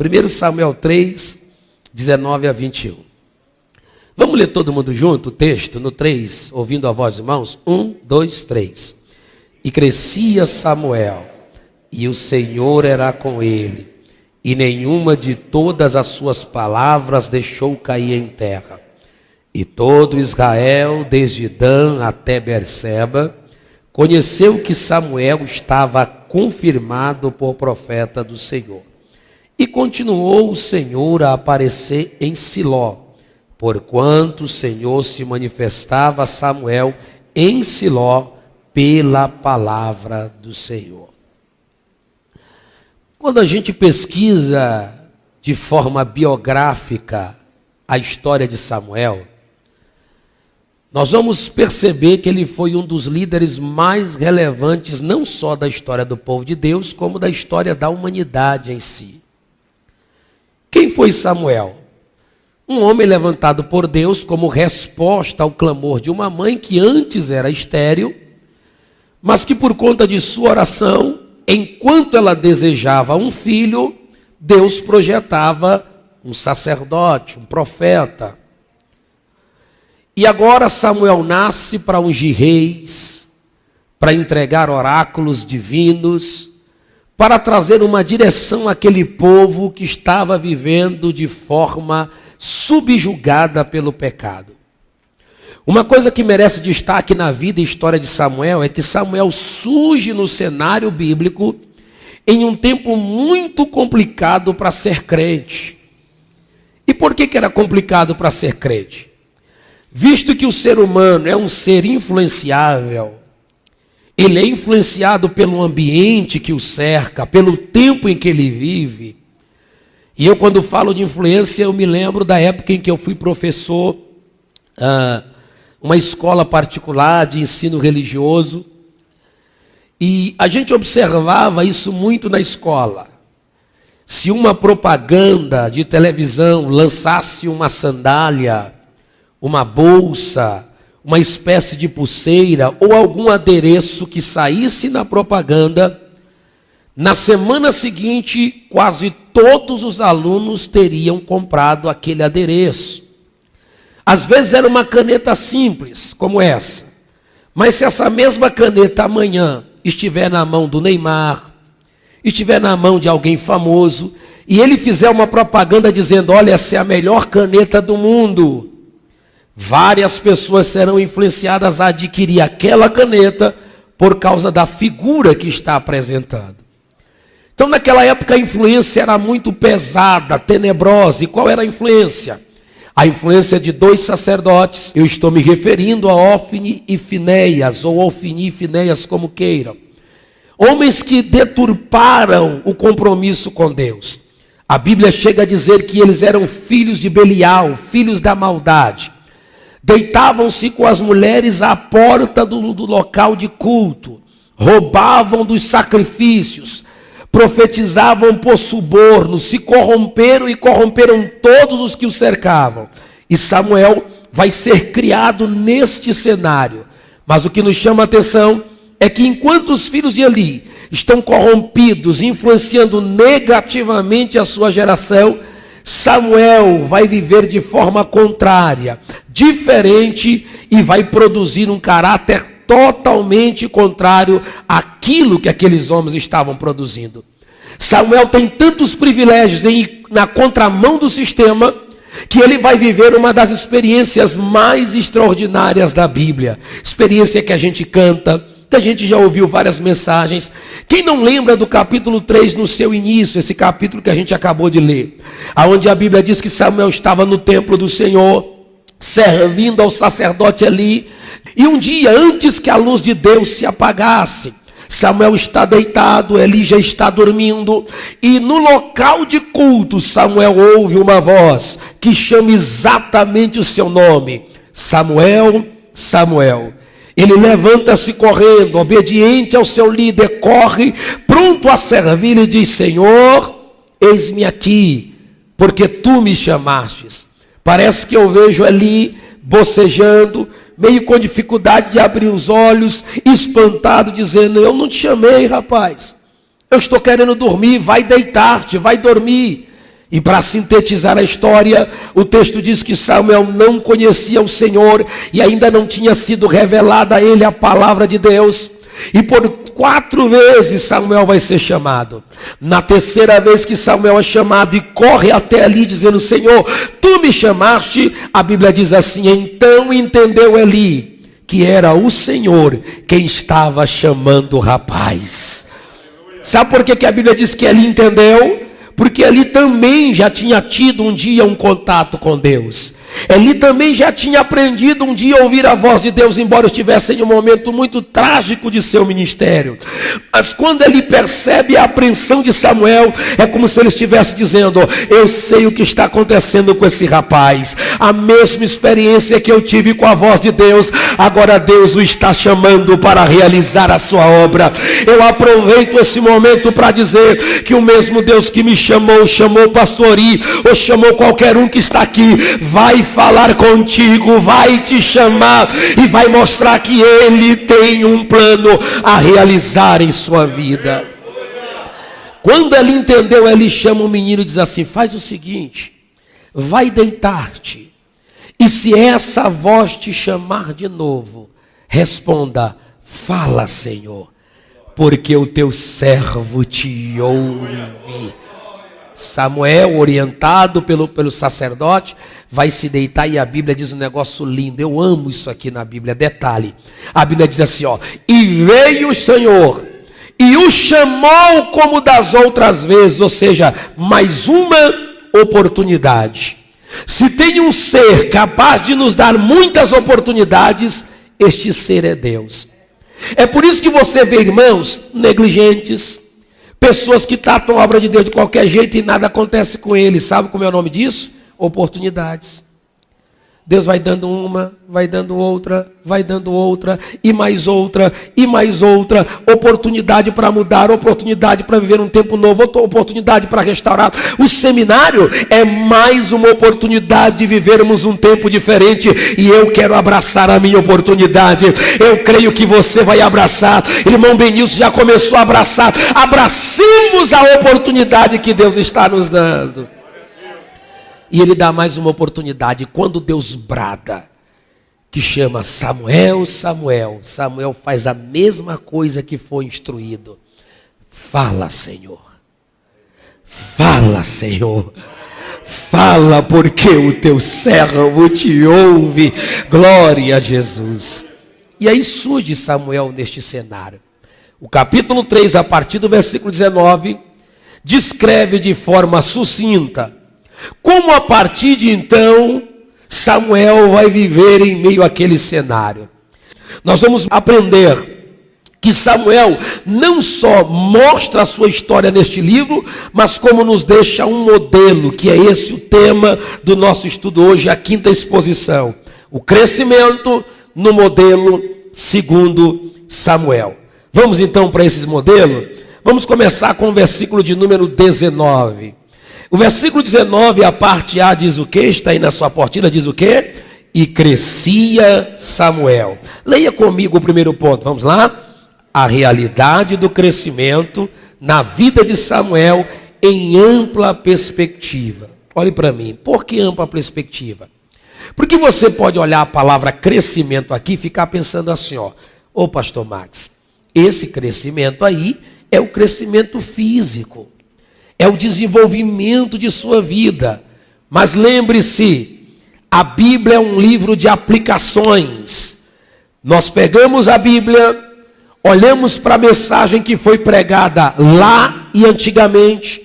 1 Samuel 3, 19 a 21. Vamos ler todo mundo junto o texto no 3, ouvindo a voz dos irmãos? 1, 2, 3. E crescia Samuel, e o Senhor era com ele, e nenhuma de todas as suas palavras deixou cair em terra. E todo Israel, desde Dan até Berseba, conheceu que Samuel estava confirmado por profeta do Senhor. E continuou o Senhor a aparecer em Siló, porquanto o Senhor se manifestava a Samuel em Siló pela palavra do Senhor. Quando a gente pesquisa de forma biográfica a história de Samuel, nós vamos perceber que ele foi um dos líderes mais relevantes, não só da história do povo de Deus, como da história da humanidade em si. Quem foi Samuel? Um homem levantado por Deus como resposta ao clamor de uma mãe que antes era estéril, mas que por conta de sua oração, enquanto ela desejava um filho, Deus projetava um sacerdote, um profeta. E agora Samuel nasce para ungir reis, para entregar oráculos divinos, para trazer uma direção àquele povo que estava vivendo de forma subjugada pelo pecado. Uma coisa que merece destaque na vida e história de Samuel é que Samuel surge no cenário bíblico em um tempo muito complicado para ser crente. E por que era complicado para ser crente? Visto que o ser humano é um ser influenciável, ele é influenciado pelo ambiente que o cerca, pelo tempo em que ele vive. E eu, quando falo de influência, eu me lembro da época em que eu fui professor, uma escola particular de ensino religioso, e a gente observava isso muito na escola. Se uma propaganda de televisão lançasse uma sandália, uma bolsa, uma espécie de pulseira ou algum adereço que saísse na propaganda, na semana seguinte, quase todos os alunos teriam comprado aquele adereço. Às vezes era uma caneta simples, como essa. Mas se essa mesma caneta amanhã estiver na mão do Neymar, estiver na mão de alguém famoso, e ele fizer uma propaganda dizendo, olha, essa é a melhor caneta do mundo, várias pessoas serão influenciadas a adquirir aquela caneta por causa da figura que está apresentando. Então, naquela época, a influência era muito pesada, tenebrosa. E qual era a influência? A influência de dois sacerdotes. Eu estou me referindo a Ofni e Finéias, ou Ofni e Finéias, como queiram. Homens que deturparam o compromisso com Deus. A Bíblia chega a dizer que eles eram filhos de Belial, filhos da maldade. Deitavam-se com as mulheres à porta do local de culto, roubavam dos sacrifícios, profetizavam por suborno, se corromperam e corromperam todos os que o cercavam. E Samuel vai ser criado neste cenário. Mas o que nos chama a atenção é que enquanto os filhos de Eli estão corrompidos, influenciando negativamente a sua geração, Samuel vai viver de forma contrária, diferente, e vai produzir um caráter totalmente contrário àquilo que aqueles homens estavam produzindo. Samuel tem tantos privilégios na contramão do sistema, que ele vai viver uma das experiências mais extraordinárias da Bíblia. Experiência que a gente canta, que a gente já ouviu várias mensagens. Quem não lembra do capítulo 3 no seu início, esse capítulo que a gente acabou de ler, onde a Bíblia diz que Samuel estava no templo do Senhor, servindo ao sacerdote Eli, e um dia antes que a luz de Deus se apagasse, Samuel está deitado, Eli já está dormindo, e no local de culto Samuel ouve uma voz que chama exatamente o seu nome: Samuel, Samuel. Ele levanta-se correndo, obediente ao seu líder, corre, pronto a servir, e diz: Senhor, eis-me aqui, porque tu me chamastes. Parece que eu vejo Eli bocejando, meio com dificuldade de abrir os olhos, espantado, dizendo: eu não te chamei, rapaz. Eu estou querendo dormir, vai deitar-te, vai dormir. E para sintetizar a história, o texto diz que Samuel não conhecia o Senhor e ainda não tinha sido revelada a ele a palavra de Deus. E por 4 vezes Samuel vai ser chamado. Na terceira vez que Samuel é chamado e corre até ali dizendo: Senhor, tu me chamaste, a Bíblia diz assim: então entendeu Eli que era o Senhor quem estava chamando o rapaz. Sabe por que a Bíblia diz que Eli entendeu? Porque Eli também já tinha tido um dia um contato com Deus. Eli também já tinha aprendido um dia a ouvir a voz de Deus, embora estivesse em um momento muito trágico de seu ministério. Mas quando ele percebe a apreensão de Samuel, é como se ele estivesse dizendo: eu sei o que está acontecendo com esse rapaz. A mesma experiência que eu tive com a voz de Deus, agora Deus o está chamando para realizar a sua obra. Eu aproveito esse momento para dizer que o mesmo Deus que me chamou o pastor Ori, ou chamou qualquer um que está aqui, vai falar contigo, vai te chamar e vai mostrar que Ele tem um plano a realizar em sua vida. Quando ele entendeu, ele chama o menino e diz assim: faz o seguinte, vai deitar-te, e se essa voz te chamar de novo, responda: fala, Senhor, porque o teu servo te ouve. Samuel, orientado pelo sacerdote, vai se deitar e a Bíblia diz um negócio lindo. Eu amo isso aqui na Bíblia. Detalhe, a Bíblia diz assim, ó: e veio o Senhor e o chamou como das outras vezes, ou seja, mais uma oportunidade. Se tem um ser capaz de nos dar muitas oportunidades, este ser é Deus. É por isso que você vê irmãos negligentes, pessoas que tratam a obra de Deus de qualquer jeito e nada acontece com eles. Sabe como é o nome disso? Oportunidades. Deus vai dando uma, vai dando outra, e mais outra, oportunidade para mudar, oportunidade para viver um tempo novo, outra oportunidade para restaurar. O seminário é mais uma oportunidade de vivermos um tempo diferente, e eu quero abraçar a minha oportunidade. Eu creio que você vai abraçar. Irmão Benilson já começou a abraçar. Abracemos a oportunidade que Deus está nos dando. E ele dá mais uma oportunidade. Quando Deus brada, que chama Samuel, Samuel, Samuel faz a mesma coisa que foi instruído. Fala, Senhor. Fala, Senhor. Fala, porque o teu servo te ouve. Glória a Jesus. E aí surge Samuel neste cenário. O capítulo 3, a partir do versículo 19, descreve de forma sucinta como a partir de então Samuel vai viver em meio àquele cenário. Nós vamos aprender que Samuel não só mostra a sua história neste livro, mas como nos deixa um modelo, que é esse o tema do nosso estudo hoje, a 5ª exposição. O crescimento no modelo segundo Samuel. Vamos então para esse modelo? Vamos começar com o versículo de número 19. O versículo 19, a parte A diz o quê? Está aí na sua apostila, diz o quê? E crescia Samuel. Leia comigo o primeiro ponto, vamos lá? A realidade do crescimento na vida de Samuel em ampla perspectiva. Olhe para mim, por que ampla perspectiva? Porque você pode olhar a palavra crescimento aqui e ficar pensando assim, ó: ô pastor Max, esse crescimento aí é o crescimento físico. É o desenvolvimento de sua vida. Mas lembre-se, a Bíblia é um livro de aplicações. Nós pegamos a Bíblia, olhamos para a mensagem que foi pregada lá e antigamente,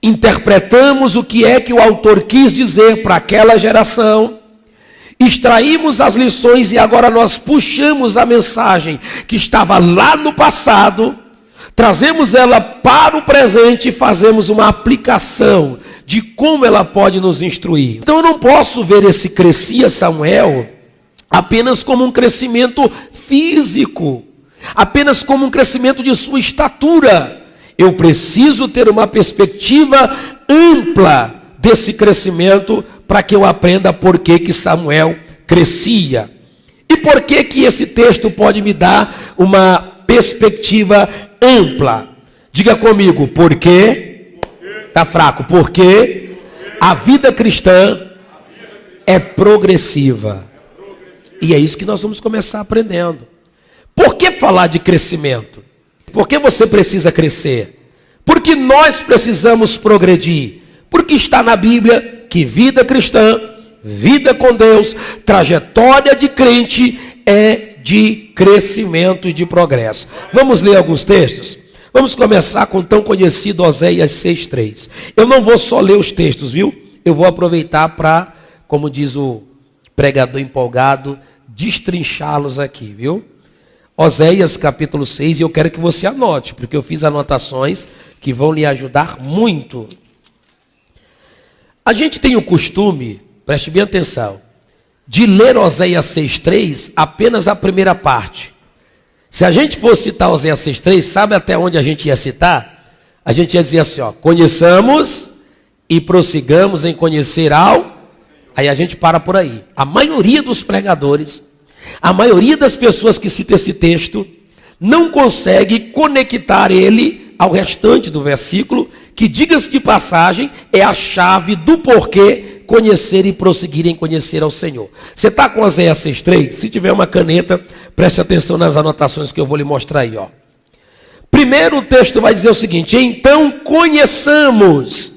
interpretamos o que é que o autor quis dizer para aquela geração, extraímos as lições e agora nós puxamos a mensagem que estava lá no passado, trazemos ela para o presente e fazemos uma aplicação de como ela pode nos instruir. Então eu não posso ver esse crescia Samuel apenas como um crescimento físico, apenas como um crescimento de sua estatura. Eu preciso ter uma perspectiva ampla desse crescimento para que eu aprenda por que Samuel crescia. E por que esse texto pode me dar uma perspectiva ampla? Diga comigo, por quê? Está fraco, porque a vida cristã é progressiva. E é isso que nós vamos começar aprendendo. Por que falar de crescimento? Por que você precisa crescer? Porque nós precisamos progredir. Porque está na Bíblia que vida cristã, vida com Deus, trajetória de crente é de crescimento e de progresso. Vamos ler alguns textos? Vamos começar com o tão conhecido Oséias 6,3. Eu não vou só ler os textos, viu? Eu vou aproveitar para, como diz o pregador empolgado, destrinchá-los aqui, viu? Oséias capítulo 6, e eu quero que você anote, porque eu fiz anotações que vão lhe ajudar muito. A gente tem o costume, preste bem atenção, de ler Oséias 6,3 apenas a primeira parte. Se a gente fosse citar Oséias 6,3, sabe até onde a gente ia citar? A gente ia dizer assim, ó, conheçamos e prossigamos em conhecer ao... Aí a gente para por aí. A maioria dos pregadores, a maioria das pessoas que citam esse texto, não consegue conectar ele ao restante do versículo, que, diga-se de passagem, é a chave do porquê conhecer e prosseguir em conhecer ao Senhor. Você está com Oséias 6,3? Se tiver uma caneta, preste atenção nas anotações que eu vou lhe mostrar aí, ó. Primeiro o texto vai dizer o seguinte: então conheçamos.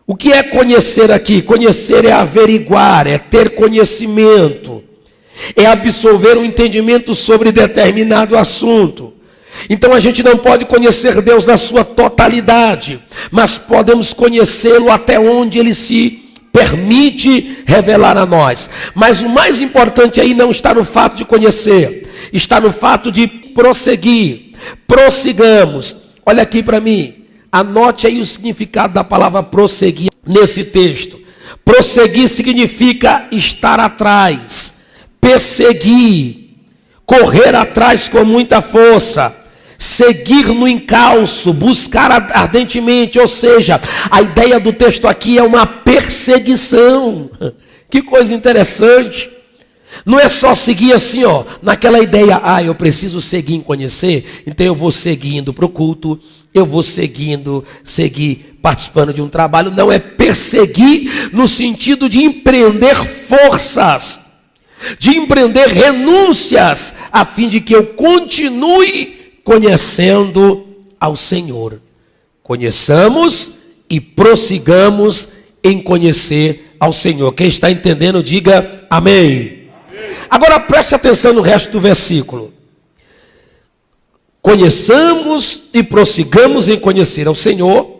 O que é conhecer aqui? Conhecer é averiguar, é ter conhecimento, é absorver um entendimento sobre determinado assunto. Então a gente não pode conhecer Deus na sua totalidade, mas podemos conhecê-lo até onde ele se permite revelar a nós. Mas o mais importante aí não está no fato de conhecer, está no fato de prosseguir. Prossigamos. Olha aqui para mim, anote aí o significado da palavra prosseguir nesse texto. Prosseguir significa estar atrás, perseguir, correr atrás com muita força, seguir no encalço, buscar ardentemente. Ou seja, a ideia do texto aqui é uma perseguição. Que coisa interessante. Não é só seguir assim, ó, naquela ideia, eu preciso seguir em conhecer, então eu vou seguindo para o culto, eu vou seguir participando de um trabalho. Não, é perseguir no sentido de empreender forças, de empreender renúncias, a fim de que eu continue conhecendo ao Senhor. Conheçamos e prossigamos em conhecer ao Senhor. Quem está entendendo, diga amém. Agora preste atenção no resto do versículo. Conheçamos e prossigamos em conhecer ao Senhor,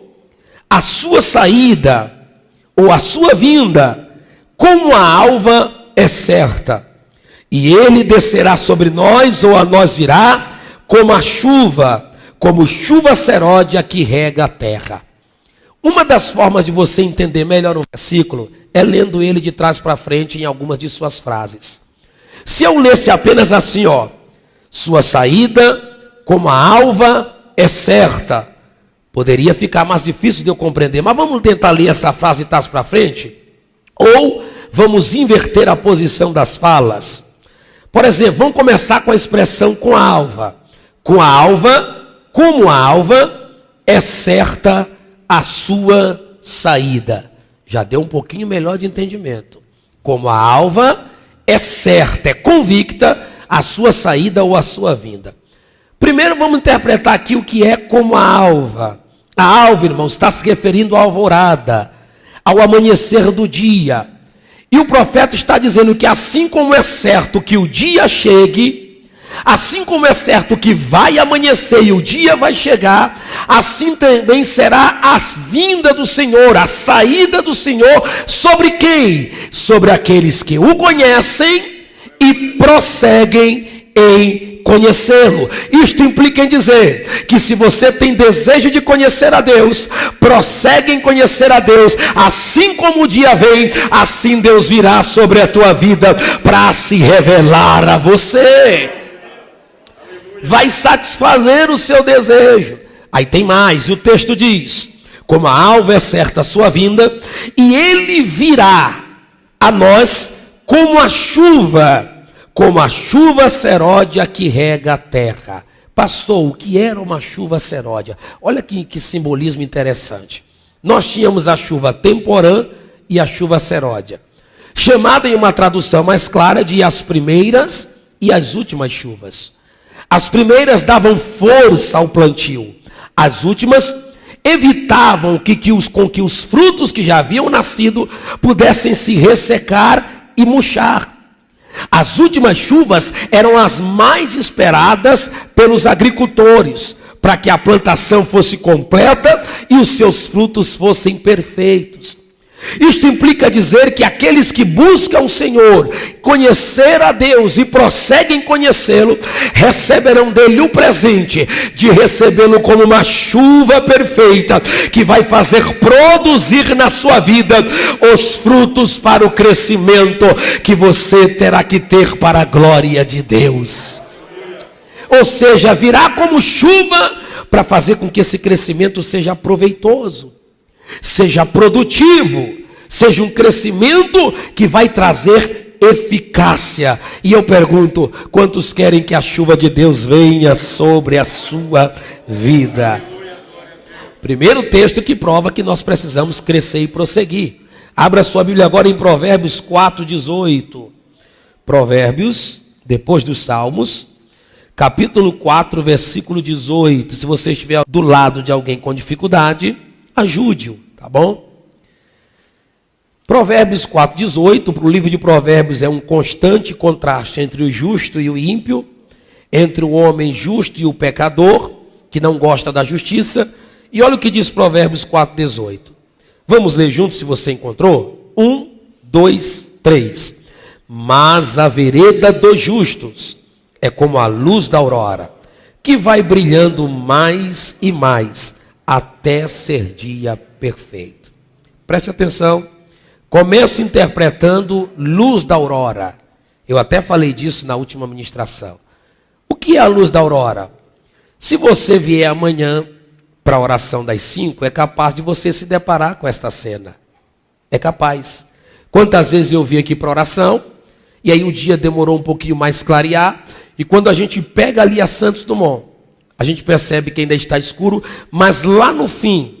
a sua saída ou a sua vinda, como a alva é certa, e ele descerá sobre nós, ou a nós virá, como chuva seródia que rega a terra. Uma das formas de você entender melhor o versículo é lendo ele de trás para frente em algumas de suas frases. Se eu lesse apenas assim, ó, sua saída como a alva é certa, poderia ficar mais difícil de eu compreender. Mas vamos tentar ler essa frase de trás para frente? Ou vamos inverter a posição das falas? Por exemplo, vamos começar com a expressão com a alva. Com a alva, como a alva, é certa a sua saída. Já deu um pouquinho melhor de entendimento. Como a alva é certa, é convicta a sua saída ou a sua vinda. Primeiro vamos interpretar aqui o que é como a alva. A alva, irmãos, está se referindo à alvorada, ao amanhecer do dia. E o profeta está dizendo que assim como é certo que o dia chegue, assim como é certo que vai amanhecer e o dia vai chegar, assim também será a vinda do Senhor, a saída do Senhor, sobre quem? Sobre aqueles que o conhecem e prosseguem em conhecê-lo. Isto implica em dizer que se você tem desejo de conhecer a Deus, prossegue em conhecer a Deus, assim como o dia vem, assim Deus virá sobre a tua vida para se revelar a você. Vai satisfazer o seu desejo. Aí tem mais, e o texto diz: como a alva é certa a sua vinda, e ele virá a nós como a chuva seródia que rega a terra. Pastor, o que era uma chuva seródia? Olha que simbolismo interessante. Nós tínhamos a chuva temporã e a chuva seródia, chamada em uma tradução mais clara de as primeiras e as últimas chuvas. As primeiras davam força ao plantio, as últimas evitavam com que os frutos que já haviam nascido pudessem se ressecar e murchar. As últimas chuvas eram as mais esperadas pelos agricultores, para que a plantação fosse completa e os seus frutos fossem perfeitos. Isto implica dizer que aqueles que buscam o Senhor, conhecer a Deus e prosseguem conhecê-lo, receberão dele o presente de recebê-lo como uma chuva perfeita, que vai fazer produzir na sua vida os frutos para o crescimento que você terá que ter para a glória de Deus. Ou seja, virá como chuva para fazer com que esse crescimento seja proveitoso, seja produtivo, seja um crescimento que vai trazer eficácia. E eu pergunto, quantos querem que a chuva de Deus venha sobre a sua vida? Primeiro texto que prova que nós precisamos crescer e prosseguir. Abra sua Bíblia agora em Provérbios 4:18. Provérbios, depois dos Salmos, capítulo 4, versículo 18. Se você estiver do lado de alguém com dificuldade, ajude-o, tá bom? Provérbios 4:18, para o livro de Provérbios é um constante contraste entre o justo e o ímpio, entre o homem justo e o pecador, que não gosta da justiça. E olha o que diz Provérbios 4:18. Vamos ler juntos, se você encontrou? 1, 2, 3. Mas a vereda dos justos é como a luz da aurora, que vai brilhando mais e mais, até ser dia perfeito. Preste atenção. Começo interpretando luz da aurora. Eu até falei disso na última ministração. O que é a luz da aurora? Se você vier amanhã para a oração das 5, é capaz de você se deparar com esta cena. É capaz. Quantas vezes eu vim aqui para a oração, e aí o dia demorou um pouquinho mais clarear, e quando a gente pega ali a Santos Dumont, a gente percebe que ainda está escuro, mas lá no fim,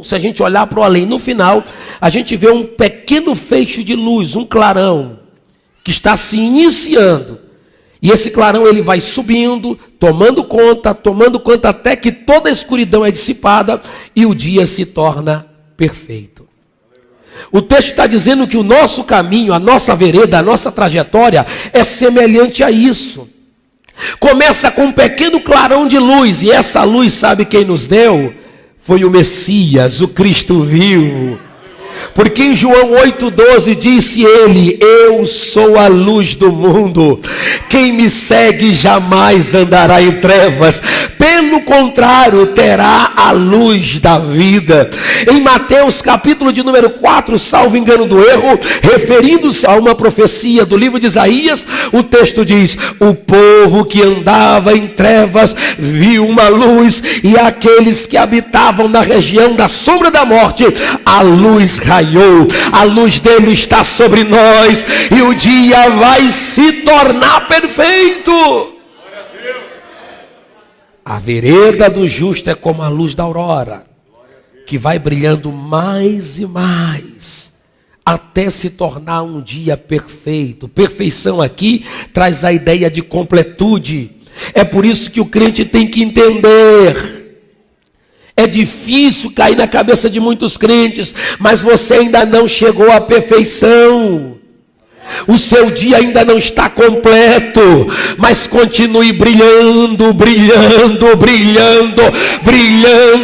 se a gente olhar para o além, no final, a gente vê um pequeno feixe de luz, um clarão, que está se iniciando. E esse clarão ele vai subindo, tomando conta, até que toda a escuridão é dissipada e o dia se torna perfeito. O texto está dizendo que o nosso caminho, a nossa vereda, a nossa trajetória é semelhante a isso. Começa com um pequeno clarão de luz, e essa luz, sabe quem nos deu? Foi o Messias, o Cristo vivo. Porque em João 8,12 disse ele: eu sou a luz do mundo, quem me segue jamais andará em trevas, pelo contrário, terá a luz da vida. Em Mateus capítulo de número 4, salvo engano do erro, referindo-se a uma profecia do livro de Isaías, o texto diz: o povo que andava em trevas viu uma luz, e aqueles que habitavam na região da sombra da morte, a luz raiou. A luz dele está sobre nós, e o dia vai se tornar perfeito. A vereda do justo é como a luz da aurora, que vai brilhando mais e mais, até se tornar um dia perfeito. Perfeição aqui traz a ideia de completude. É por isso que o crente tem que entender. É difícil cair na cabeça de muitos crentes, mas você ainda não chegou à perfeição. O seu dia ainda não está completo, mas continue brilhando,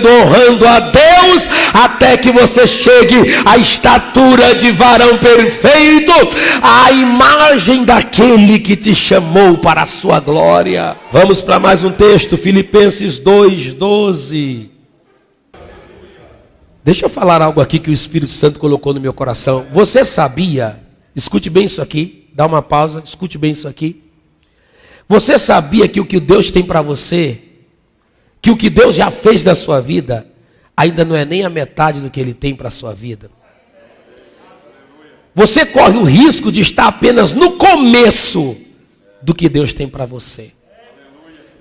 honrando a Deus, até que você chegue à estatura de varão perfeito, à imagem daquele que te chamou para a sua glória. Vamos para mais um texto, Filipenses 2:12. Deixa eu falar algo aqui que o Espírito Santo colocou no meu coração. Você sabia, escute bem isso aqui, dá uma pausa, escute bem isso aqui. Você sabia que o que Deus tem para você, que o que Deus já fez da sua vida, ainda não é nem a metade do que Ele tem para a sua vida? Você corre o risco de estar apenas no começo do que Deus tem para você.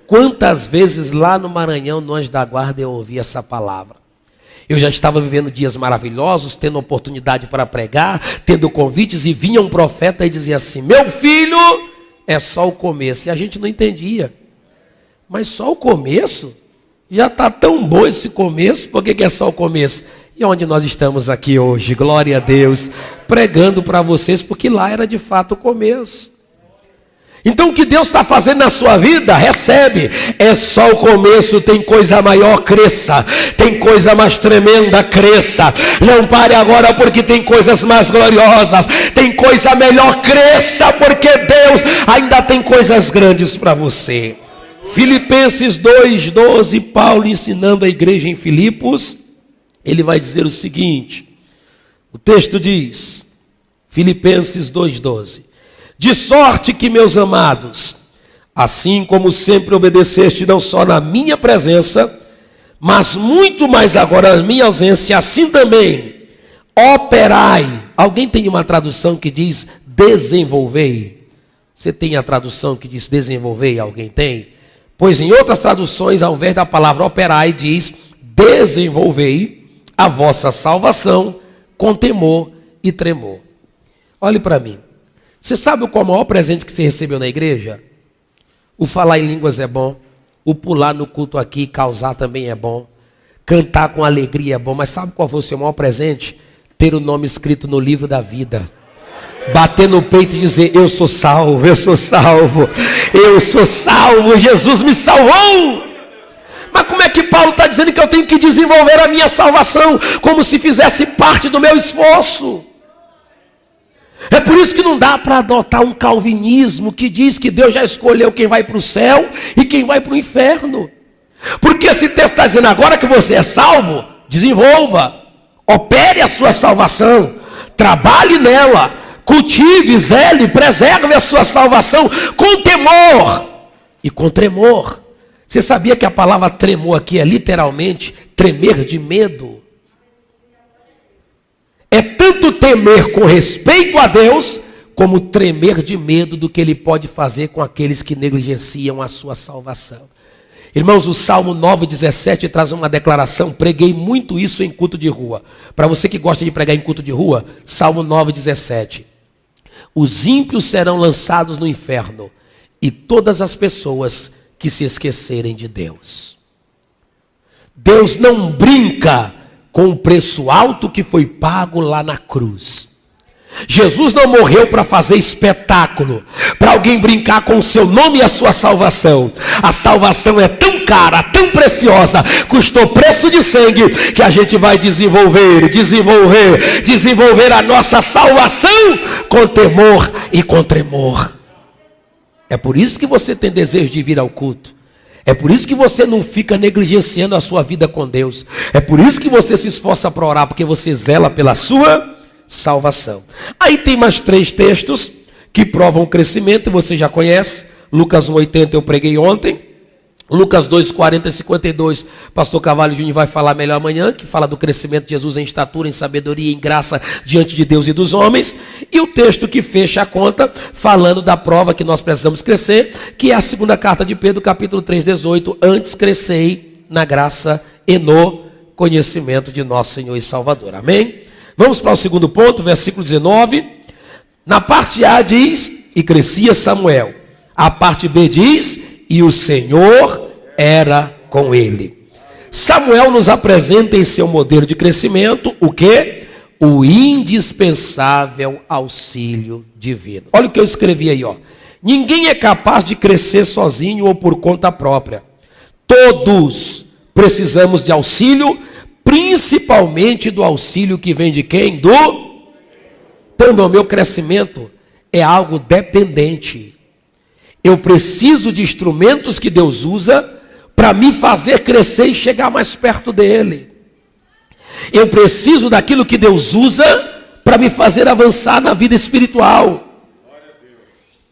Quantas vezes lá no Maranhão, no Anjo da Guarda, eu ouvi essa palavra? Eu já estava vivendo dias maravilhosos, tendo oportunidade para pregar, tendo convites, e vinha um profeta e dizia assim: meu filho, é só o começo. E a gente não entendia. Mas só o começo? Já está tão bom esse começo, por que é só o começo? E onde nós estamos aqui hoje, glória a Deus, pregando para vocês, porque lá era de fato o começo. Então o que Deus está fazendo na sua vida, recebe, é só o começo. Tem coisa maior, cresça, tem coisa mais tremenda, cresça, não pare agora porque tem coisas mais gloriosas, tem coisa melhor, cresça, porque Deus ainda tem coisas grandes para você. Filipenses 2:12, Paulo ensinando a igreja em Filipos, ele vai dizer o seguinte, o texto diz, Filipenses 2:12, de sorte que, meus amados, assim como sempre obedeceste não só na minha presença, mas muito mais agora na minha ausência, assim também operai. Alguém tem uma tradução que diz desenvolvei? Você tem a tradução que diz desenvolvei? Alguém tem? Pois em outras traduções, ao invés da palavra operai, diz desenvolvei a vossa salvação com temor e tremor. Olhe para mim. Você sabe qual é o maior presente que você recebeu na igreja? O falar em línguas é bom. O pular no culto aqui, causar também é bom. Cantar com alegria é bom. Mas sabe qual foi o seu maior presente? Ter o nome escrito no livro da vida. Bater no peito e dizer, eu sou salvo, eu sou salvo, eu sou salvo, Jesus me salvou. Mas como é que Paulo está dizendo que eu tenho que desenvolver a minha salvação? Como se fizesse parte do meu esforço. É por isso que não dá para adotar um calvinismo que diz que Deus já escolheu quem vai para o céu e quem vai para o inferno. Porque esse texto está dizendo agora que você é salvo, desenvolva, opere a sua salvação, trabalhe nela, cultive, zele, preserve a sua salvação com temor e com tremor. Você sabia que a palavra tremor aqui é literalmente tremer de medo? É tanto temer com respeito a Deus, como tremer de medo do que Ele pode fazer com aqueles que negligenciam a sua salvação. Irmãos, o Salmo 9:17 traz uma declaração, preguei muito isso em culto de rua. Para você que gosta de pregar em culto de rua, Salmo 9:17. Os ímpios serão lançados no inferno, e todas as pessoas que se esquecerem de Deus. Deus não brinca com o preço alto que foi pago lá na cruz. Jesus não morreu para fazer espetáculo, para alguém brincar com o seu nome e a sua salvação. A salvação é tão cara, tão preciosa, custou preço de sangue, que a gente vai desenvolver a nossa salvação com temor e com tremor. É por isso que você tem desejo de vir ao culto. É por isso que você não fica negligenciando a sua vida com Deus. É por isso que você se esforça para orar, porque você zela pela sua salvação. Aí tem mais 3 textos que provam o crescimento, e você já conhece. Lucas 1:80 eu preguei ontem. Lucas 2:40 e 52, pastor Carvalho Júnior vai falar melhor amanhã, que fala do crescimento de Jesus em estatura, em sabedoria, em graça diante de Deus e dos homens. E o texto que fecha a conta, falando da prova que nós precisamos crescer, que é a segunda carta de Pedro, capítulo 3:18, antes crescei na graça e no conhecimento de nosso Senhor e Salvador. Amém? Vamos para o segundo ponto, versículo 19. Na parte A diz, e crescia Samuel. A parte B diz, e o Senhor era com ele. Samuel nos apresenta em seu modelo de crescimento o quê? O indispensável auxílio divino. Olha o que eu escrevi aí, ó. Ninguém é capaz de crescer sozinho ou por conta própria. Todos precisamos de auxílio, principalmente do auxílio que vem de quem? Então, o meu crescimento é algo dependente. Eu preciso de instrumentos que Deus usa para me fazer crescer e chegar mais perto dele. Eu preciso daquilo que Deus usa para me fazer avançar na vida espiritual.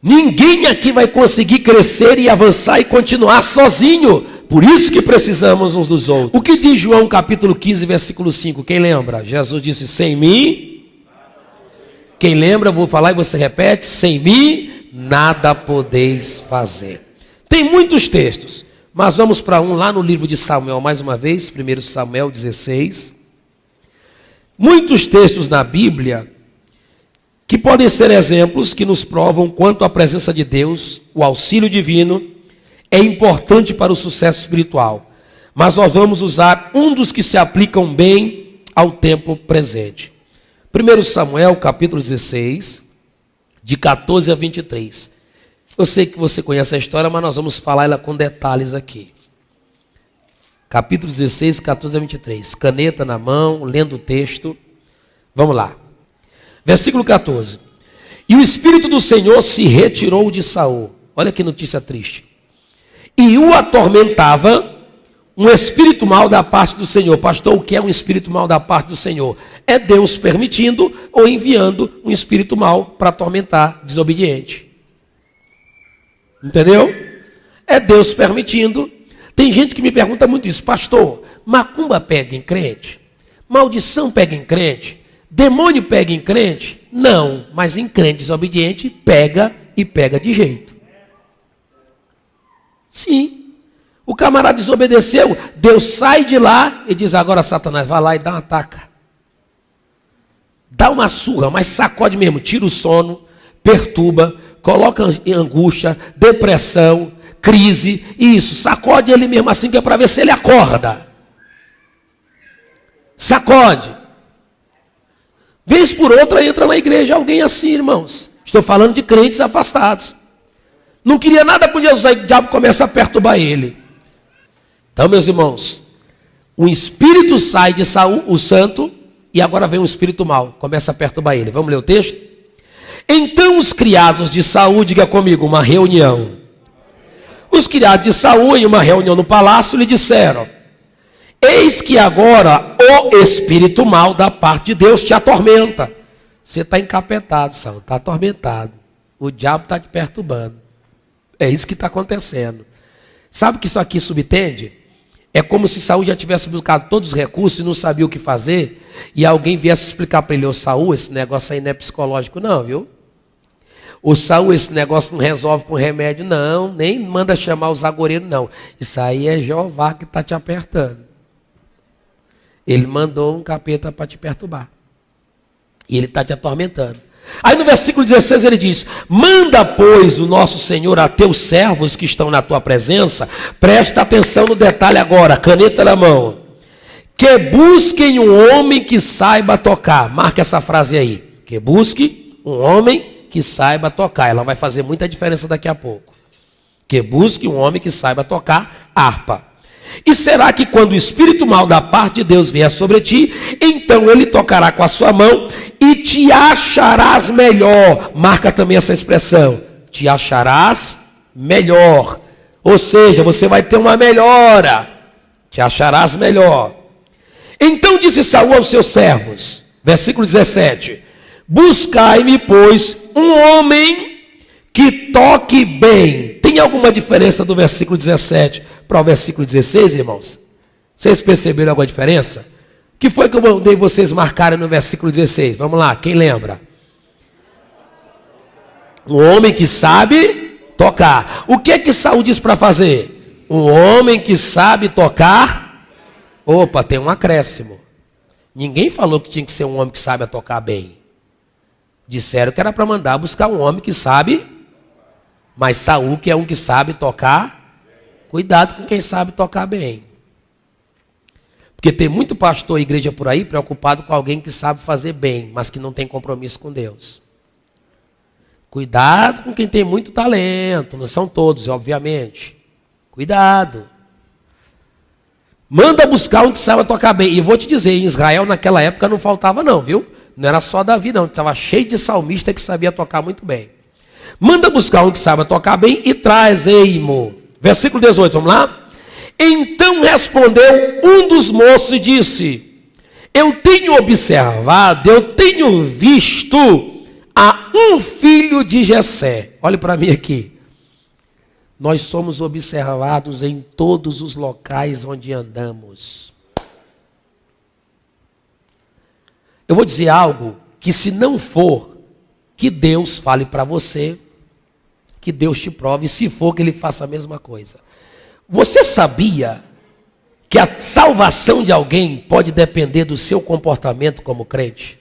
Ninguém aqui vai conseguir crescer e avançar e continuar sozinho. Por isso que precisamos uns dos outros. O que diz João capítulo 15, versículo 5? Quem lembra? Jesus disse, sem mim... Quem lembra, eu vou falar e você repete, sem mim... nada podeis fazer. Tem muitos textos, mas vamos para um lá no livro de Samuel, mais uma vez, 1 Samuel 16. muitos textos na Bíblia que podem ser exemplos que nos provam quanto a presença de Deus, o auxílio divino, é importante para o sucesso espiritual. Mas nós vamos usar um dos que se aplicam bem ao tempo presente. 1 Samuel, capítulo 16, de 14 a 23. Eu sei que você conhece a história, mas nós vamos falar ela com detalhes aqui. Capítulo 16, 14 a 23. Caneta na mão, lendo o texto. Vamos lá. Versículo 14. E o Espírito do Senhor se retirou de Saul. Olha que notícia triste. E o atormentava um espírito mau da parte do Senhor. Pastor, o que é um espírito mau da parte do Senhor? É Deus permitindo ou enviando um espírito mau para atormentar desobediente. Entendeu? É Deus permitindo. Tem gente que me pergunta muito isso. Pastor, macumba pega em crente? Maldição pega em crente? Demônio pega em crente? Não, mas em crente desobediente pega e pega de jeito. Sim. O camarada desobedeceu, Deus sai de lá e diz, agora Satanás, vai lá e dá uma taca. Dá uma surra, mas sacode mesmo, tira o sono, perturba, coloca em angústia, depressão, crise, isso, sacode ele mesmo assim que é para ver se ele acorda. Sacode. Vez por outra entra na igreja alguém assim, irmãos. Estou falando de crentes afastados. Não queria nada com Jesus, aí o diabo começa a perturbar ele. Então, meus irmãos, o espírito sai de Saul, o santo, e agora vem um espírito mau, começa a perturbar ele. Vamos ler o texto? Então os criados de Saul, diga comigo, uma reunião. Os criados de Saul, em uma reunião no palácio, lhe disseram, eis que agora o espírito mau da parte de Deus te atormenta. Você está encapetado, Saul, está atormentado. O diabo está te perturbando. É isso que está acontecendo. Sabe o que isso aqui subtende? É como se Saul já tivesse buscado todos os recursos e não sabia o que fazer, e alguém viesse explicar para ele, ô Saul, esse negócio aí não é psicológico não, viu? Ô Saul, esse negócio não resolve com remédio não, nem manda chamar os agoureiros não. Isso aí é Jeová que está te apertando. Ele mandou um capeta para te perturbar. E ele está te atormentando. Aí no versículo 16 ele diz, manda pois o nosso Senhor a teus servos que estão na tua presença, presta atenção no detalhe agora, caneta na mão, que busquem um homem que saiba tocar, marca essa frase aí, que busque um homem que saiba tocar, ela vai fazer muita diferença daqui a pouco, que busque um homem que saiba tocar harpa. E será que quando o espírito mau da parte de Deus vier sobre ti, então ele tocará com a sua mão e te acharás melhor. Marca também essa expressão, te acharás melhor. Ou seja, você vai ter uma melhora, te acharás melhor. Então disse Saul aos seus servos, versículo 17, buscai-me, pois, um homem que toque bem. Tem alguma diferença do versículo 17 para o versículo 16, irmãos? Vocês perceberam alguma diferença? O que foi que eu mandei vocês marcarem no versículo 16? Vamos lá, quem lembra? Um homem que sabe tocar. O que é que Saul diz para fazer? Um homem que sabe tocar. Opa, tem um acréscimo. Ninguém falou que tinha que ser um homem que sabe tocar bem. Disseram que era para mandar buscar um homem que sabe, mas Saul, que é um que sabe tocar, cuidado com quem sabe tocar bem. Porque tem muito pastor e igreja por aí preocupado com alguém que sabe fazer bem, mas que não tem compromisso com Deus. Cuidado com quem tem muito talento, não são todos, obviamente. Cuidado. Manda buscar um que saiba tocar bem. E vou te dizer, em Israel naquela época não faltava não, viu? Não era só Davi não, estava cheio de salmista que sabia tocar muito bem. Manda buscar um que saiba tocar bem e traz-ei-mo. Versículo 18, vamos lá? Então respondeu um dos moços e disse, eu tenho observado, eu tenho visto a um filho de Jessé. Olhe para mim aqui. Nós somos observados em todos os locais onde andamos. Eu vou dizer algo que se não for, que Deus fale para você, que Deus te prove, e se for, que Ele faça a mesma coisa. Você sabia que a salvação de alguém pode depender do seu comportamento como crente?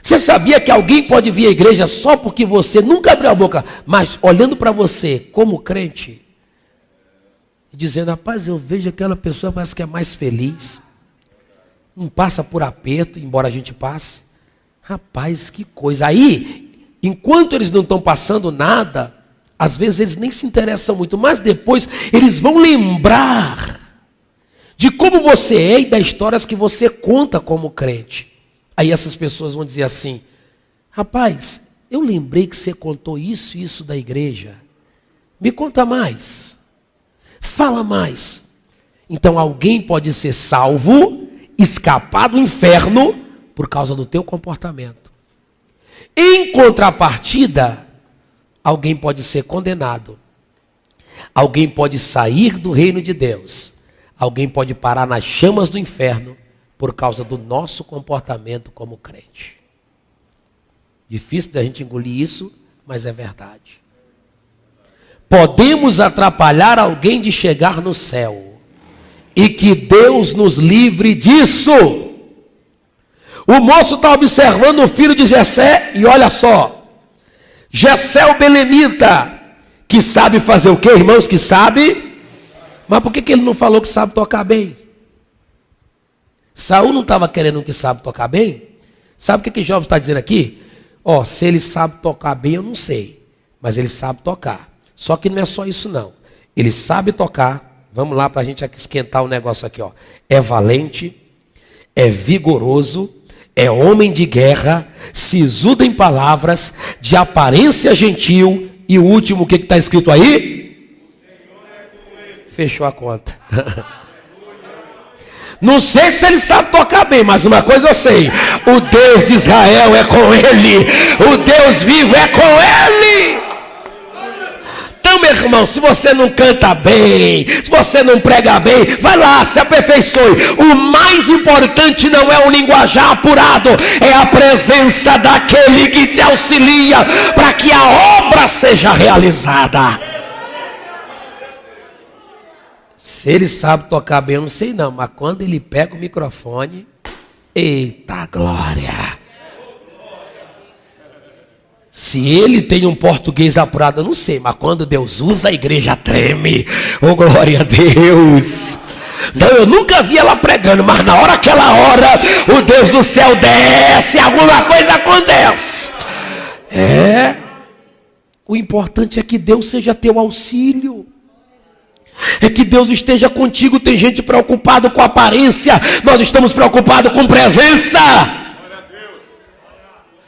Você sabia que alguém pode vir à igreja só porque você nunca abriu a boca, mas olhando para você como crente, dizendo, rapaz, eu vejo aquela pessoa parece que é mais feliz, não passa por aperto, embora a gente passe. Rapaz, que coisa. Aí, enquanto eles não estão passando nada, às vezes eles nem se interessam muito, mas depois eles vão lembrar de como você é e das histórias que você conta como crente. Aí essas pessoas vão dizer assim, rapaz, eu lembrei que você contou isso e isso da igreja. Me conta mais. Fala mais. Então alguém pode ser salvo, escapar do inferno, por causa do teu comportamento. Em contrapartida, alguém pode ser condenado. Alguém pode sair do reino de Deus. Alguém pode parar nas chamas do inferno por causa do nosso comportamento como crente. Difícil da gente engolir isso, mas é verdade. Podemos atrapalhar alguém de chegar no céu. E que Deus nos livre disso. O moço está observando o filho de Jessé e olha só. Jessé o belemita, que sabe fazer o quê, irmãos? Que sabe? Mas por que ele não falou que sabe tocar bem? Saul não estava querendo que sabe tocar bem? Sabe o que Jó está dizendo aqui? Ó, se ele sabe tocar bem, eu não sei. Mas ele sabe tocar. Só que não é só isso não. Ele sabe tocar. Vamos lá para a gente aqui esquentar o negócio aqui, ó. É valente, é vigoroso, é homem de guerra, sisudo em palavras, de aparência gentil. E o último, o que está escrito aí? Fechou a conta. Não sei se ele sabe tocar bem, mas uma coisa eu sei. O Deus de Israel é com ele. O Deus vivo é com ele. Então, meu irmão, se você não canta bem, se você não prega bem, vai lá, se aperfeiçoe. O mais importante não é o linguajar apurado, é a presença daquele que te auxilia para que a obra seja realizada. Se ele sabe tocar bem, eu não sei não, mas quando ele pega o microfone, eita glória! Se ele tem um português apurado, eu não sei, mas quando Deus usa, a igreja treme. Oh, glória a Deus! Não, eu nunca vi ela pregando, mas na hora aquela hora, o Deus do céu desce, alguma coisa acontece. O importante é que Deus seja teu auxílio. É que Deus esteja contigo. Tem gente preocupada com aparência, nós estamos preocupados com presença.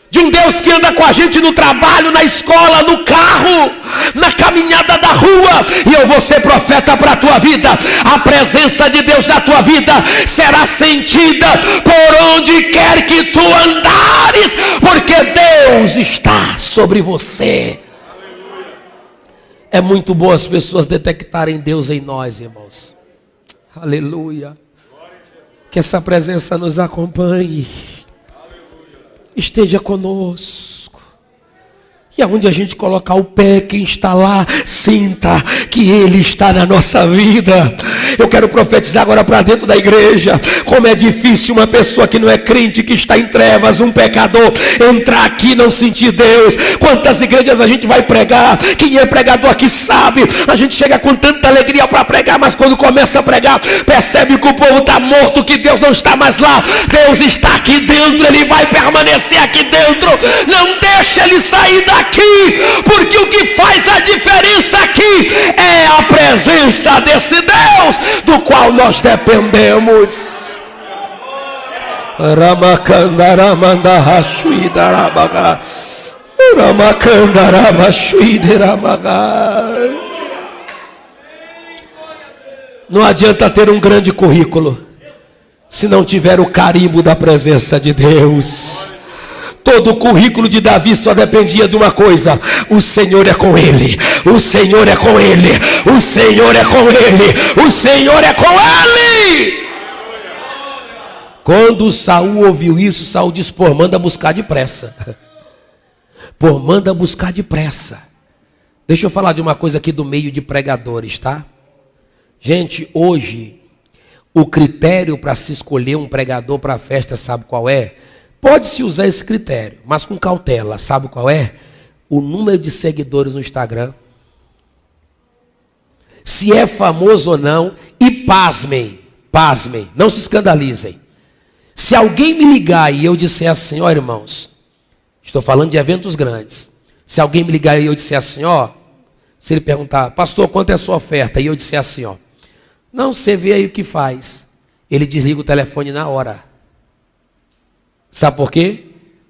De um Deus que anda com a gente no trabalho, na escola, no carro, na caminhada da rua. E eu vou ser profeta para a tua vida. A presença de Deus na tua vida será sentida por onde quer que tu andares, porque Deus está sobre você. É muito bom as pessoas detectarem Deus em nós, irmãos. Aleluia. Que essa presença nos acompanhe. Esteja conosco. E aonde a gente colocar o pé, quem está lá, sinta que Ele está na nossa vida. Eu quero profetizar agora para dentro da igreja. Como é difícil uma pessoa que não é crente, que está em trevas, um pecador, entrar aqui e não sentir Deus. Quantas igrejas a gente vai pregar? Quem é pregador aqui sabe. A gente chega com tanta alegria para pregar, mas quando começa a pregar, percebe que o povo está morto, que Deus não está mais lá. Deus está aqui dentro, Ele vai permanecer aqui dentro. Não deixa Ele sair daqui, porque o que faz a diferença aqui é a presença desse Deus do qual nós dependemos. Não adianta ter um grande currículo se não tiver o carimbo da presença de Deus. Todo o currículo de Davi só dependia de uma coisa: o Senhor é com ele, o Senhor é com ele, o Senhor é com ele, o Senhor é com ele. Quando Saul ouviu isso, Saul disse: pô, manda buscar depressa. Pô, manda buscar depressa. Deixa eu falar de uma coisa aqui do meio de pregadores, tá? Gente, hoje, o critério para se escolher um pregador para a festa, sabe qual é? Pode-se usar esse critério, mas com cautela. Sabe qual é? O número de seguidores no Instagram. Se é famoso ou não. E pasmem, não se escandalizem. Se alguém me ligar e eu disser assim, ó irmãos, estou falando de eventos grandes. Se alguém me ligar e eu disser assim, ó, se ele perguntar, pastor, quanto é a sua oferta? E eu disser assim, ó, não, você vê aí o que faz. Ele desliga o telefone na hora. Sabe por quê?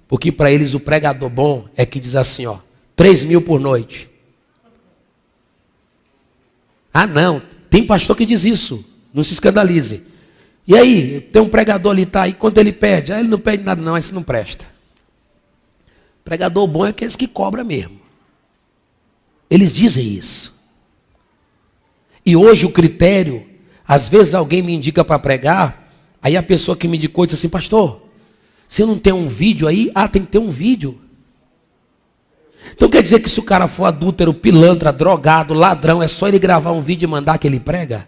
Porque para eles o pregador bom é que diz assim, ó, 3.000 por noite. Ah não, tem pastor que diz isso, não se escandalize. E aí, tem um pregador ali, tá aí, quanto ele pede? Ah, ele não pede nada não, esse não presta. Pregador bom é aqueles que cobram mesmo. Eles dizem isso. E hoje o critério, às vezes alguém me indica para pregar, aí a pessoa que me indicou diz assim, pastor, você não tem um vídeo aí? Ah, tem que ter um vídeo. Então quer dizer que se o cara for adúltero, pilantra, drogado, ladrão, é só ele gravar um vídeo e mandar que ele prega?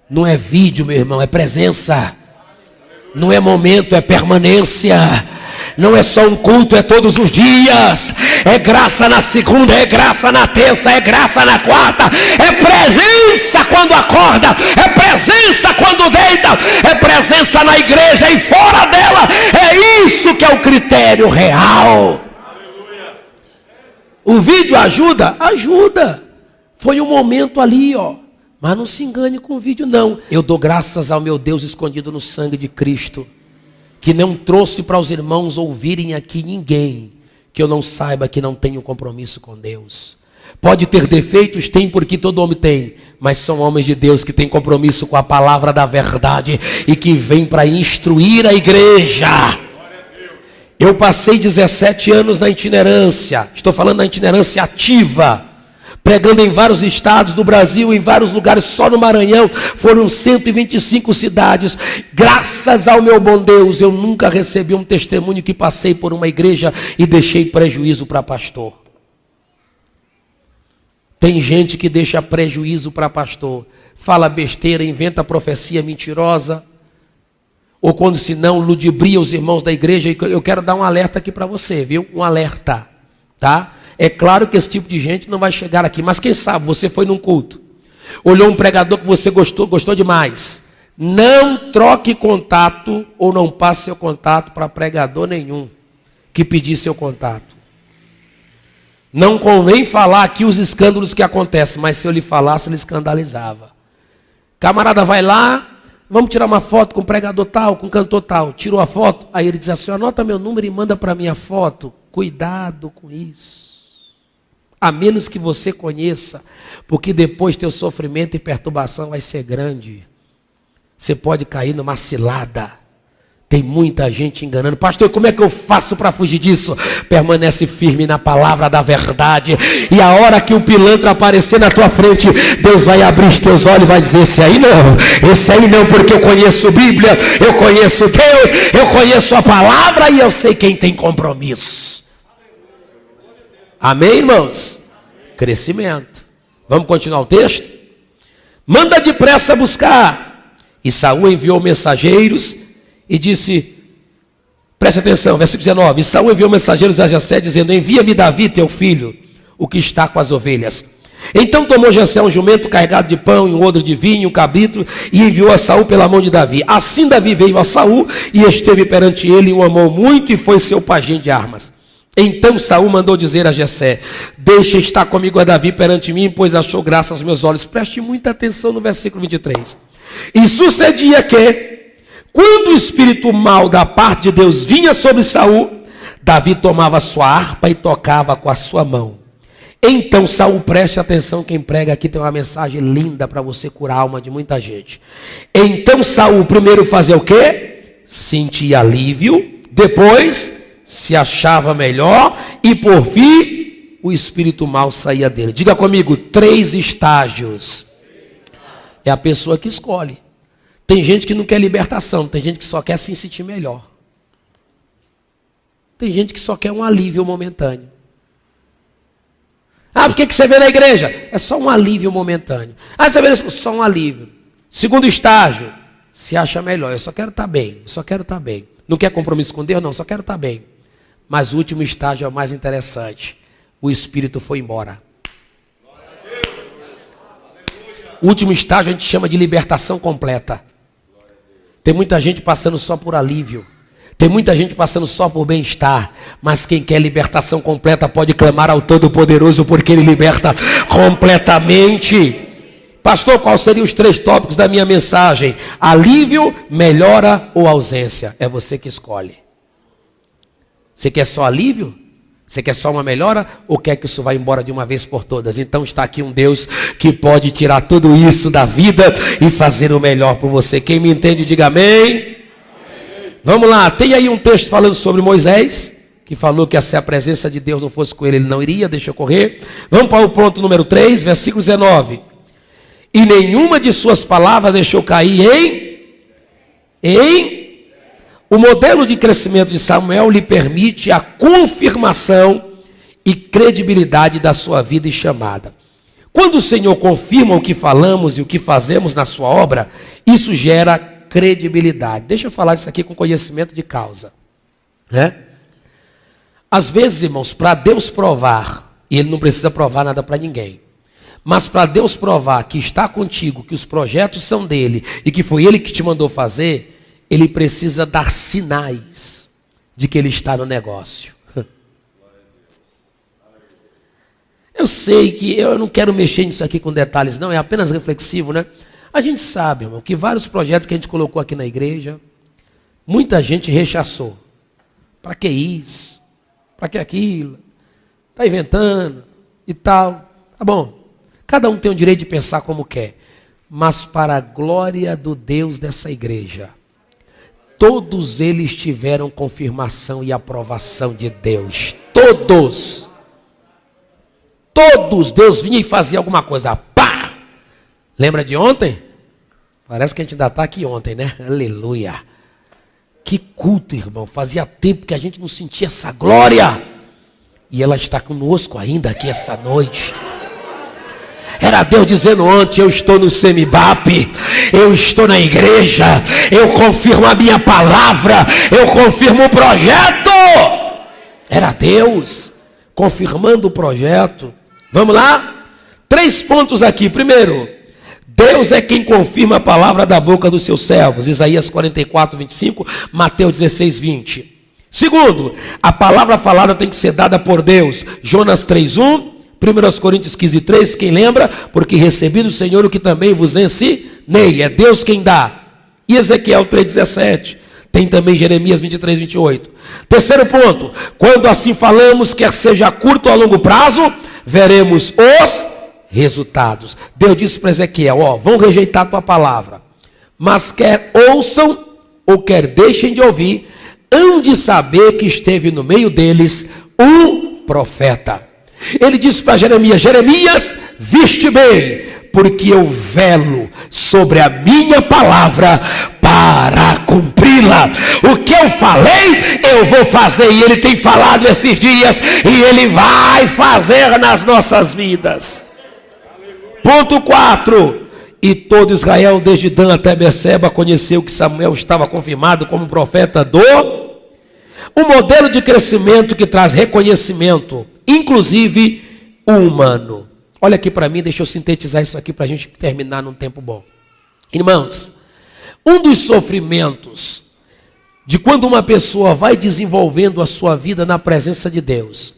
Não é vídeo, meu irmão, é presença. Não é momento, é permanência. Não é só um culto, é todos os dias. É graça na segunda, é graça na terça, é graça na quarta. É presença quando acorda, é presença quando deita, é presença na igreja e fora dela. É isso que é o critério real. O vídeo ajuda? Ajuda. Foi um momento ali, ó. Mas não se engane com o vídeo, não. Eu dou graças ao meu Deus escondido no sangue de Cristo, que não trouxe para os irmãos ouvirem aqui ninguém que eu não saiba que não tenho compromisso com Deus. Pode ter defeitos, tem, porque todo homem tem, mas são homens de Deus que têm compromisso com a palavra da verdade e que vêm para instruir a igreja. Eu passei 17 anos na itinerância, estou falando da itinerância ativa, pregando em vários estados do Brasil, em vários lugares, só no Maranhão, foram 125 cidades. Graças ao meu bom Deus, eu nunca recebi um testemunho que passei por uma igreja e deixei prejuízo para pastor. Tem gente que deixa prejuízo para pastor, fala besteira, inventa profecia mentirosa, ou quando se não, ludibria os irmãos da igreja. Eu quero dar um alerta aqui para você, viu? Um alerta, tá? É claro que esse tipo de gente não vai chegar aqui, mas quem sabe você foi num culto, olhou um pregador que você gostou demais. Não troque contato ou não passe seu contato para pregador nenhum que pedir seu contato. Não convém falar aqui os escândalos que acontecem, mas se eu lhe falasse, ele escandalizava. Camarada vai lá, vamos tirar uma foto com o pregador tal, com o cantor tal. Tirou a foto, aí ele diz assim, anota meu número e manda para minha foto. Cuidado com isso. A menos que você conheça, porque depois teu sofrimento e perturbação vai ser grande. Você pode cair numa cilada. Tem muita gente enganando. Pastor, como é que eu faço para fugir disso? Permanece firme na palavra da verdade. E a hora que o pilantra aparecer na tua frente, Deus vai abrir os teus olhos e vai dizer, esse aí não, porque eu conheço Bíblia, eu conheço Deus, eu conheço a palavra e eu sei quem tem compromisso. Amém, irmãos? Crescimento. Vamos continuar o texto? Manda depressa buscar. E Saul enviou mensageiros e disse, preste atenção, versículo 19. E Saul enviou mensageiros a Jessé, dizendo, envia-me Davi, teu filho, o que está com as ovelhas. Então tomou Jessé um jumento carregado de pão, e um odre de vinho, um cabrito, e enviou a Saul pela mão de Davi. Assim Davi veio a Saul, e esteve perante ele, e o amou muito, e foi seu pajem de armas. Então Saul mandou dizer a Jessé, deixa estar comigo a Davi perante mim, pois achou graça aos meus olhos. Preste muita atenção no versículo 23. E sucedia que, quando o espírito mau da parte de Deus vinha sobre Saul, Davi tomava sua harpa e tocava com a sua mão. Então Saul, preste atenção, quem prega aqui tem uma mensagem linda para você curar a alma de muita gente. Então Saul primeiro fazia o quê? Sentia alívio, depois se achava melhor e por fim o espírito mau saía dele. Diga comigo, 3 estágios. É a pessoa que escolhe. Tem gente que não quer libertação, tem gente que só quer se sentir melhor. Tem gente que só quer um alívio momentâneo. Ah, por que você vê na igreja? É só um alívio momentâneo. Ah, você vê só um alívio. Segundo estágio, se acha melhor. Eu só quero estar bem, eu só quero estar bem. Não quer compromisso com Deus? Não, só quero estar bem. Mas o último estágio é o mais interessante. O espírito foi embora. O último estágio a gente chama de libertação completa. Tem muita gente passando só por alívio. Tem muita gente passando só por bem-estar. Mas quem quer libertação completa pode clamar ao Todo-Poderoso, porque Ele liberta completamente. Pastor, quais seriam os 3 tópicos da minha mensagem? Alívio, melhora ou ausência? É você que escolhe. Você quer só alívio? Você quer só uma melhora? Ou quer que isso vá embora de uma vez por todas? Então está aqui um Deus que pode tirar tudo isso da vida e fazer o melhor por você. Quem me entende, diga amém. Vamos lá, tem aí um texto falando sobre Moisés, que falou que se a presença de Deus não fosse com ele não iria, deixa eu correr. Vamos para o ponto número 3, versículo 19. E nenhuma de suas palavras deixou cair o modelo de crescimento de Samuel lhe permite a confirmação e credibilidade da sua vida e chamada. Quando o Senhor confirma o que falamos e o que fazemos na sua obra, isso gera credibilidade. Deixa eu falar isso aqui com conhecimento de causa. Às vezes, irmãos, para Deus provar, e Ele não precisa provar nada para ninguém, mas para Deus provar que está contigo, que os projetos são dele e que foi Ele que te mandou fazer, Ele precisa dar sinais de que Ele está no negócio. Eu sei que eu não quero mexer nisso aqui com detalhes, não, é apenas reflexivo, né? A gente sabe, irmão, que vários projetos que a gente colocou aqui na igreja, muita gente rechaçou. Para que isso? Para que aquilo? Está inventando e tal. Tá bom. Cada um tem o direito de pensar como quer. Mas para a glória do Deus dessa igreja, todos eles tiveram confirmação e aprovação de Deus. Todos. Todos. Deus vinha e fazia alguma coisa. Pá! Lembra de ontem? Parece que a gente ainda está aqui ontem, né? Aleluia. Que culto, irmão. Fazia tempo que a gente não sentia essa glória. E ela está conosco ainda aqui essa noite. Era Deus dizendo ontem, eu estou no Semibape, eu estou na igreja, eu confirmo a minha palavra, eu confirmo o projeto. Era Deus confirmando o projeto. Vamos lá? 3 pontos aqui. Primeiro, Deus é quem confirma a palavra da boca dos seus servos. Isaías 44, 25, Mateus 16, 20. Segundo, a palavra falada tem que ser dada por Deus. Jonas 3, 1. 1 Coríntios 15, 3, quem lembra? Porque recebi do Senhor o que também vos ensinei. É Deus quem dá. E Ezequiel 3,17. Tem também Jeremias 23, 28. Terceiro ponto. Quando assim falamos, quer seja a curto ou a longo prazo, veremos os resultados. Deus disse para Ezequiel, vão rejeitar a tua palavra. Mas quer ouçam ou quer deixem de ouvir, hão de saber que esteve no meio deles um profeta. Ele disse para Jeremias, Jeremias, viste bem, porque eu velo sobre a minha palavra para cumpri-la. O que eu falei, eu vou fazer. E Ele tem falado esses dias, e Ele vai fazer nas nossas vidas. Ponto 4. E todo Israel, desde Dan até Beceba, conheceu que Samuel estava confirmado como profeta do... Um modelo de crescimento que traz reconhecimento, inclusive humano. Olha aqui para mim, deixa eu sintetizar isso aqui para a gente terminar num tempo bom. Irmãos, um dos sofrimentos de quando uma pessoa vai desenvolvendo a sua vida na presença de Deus,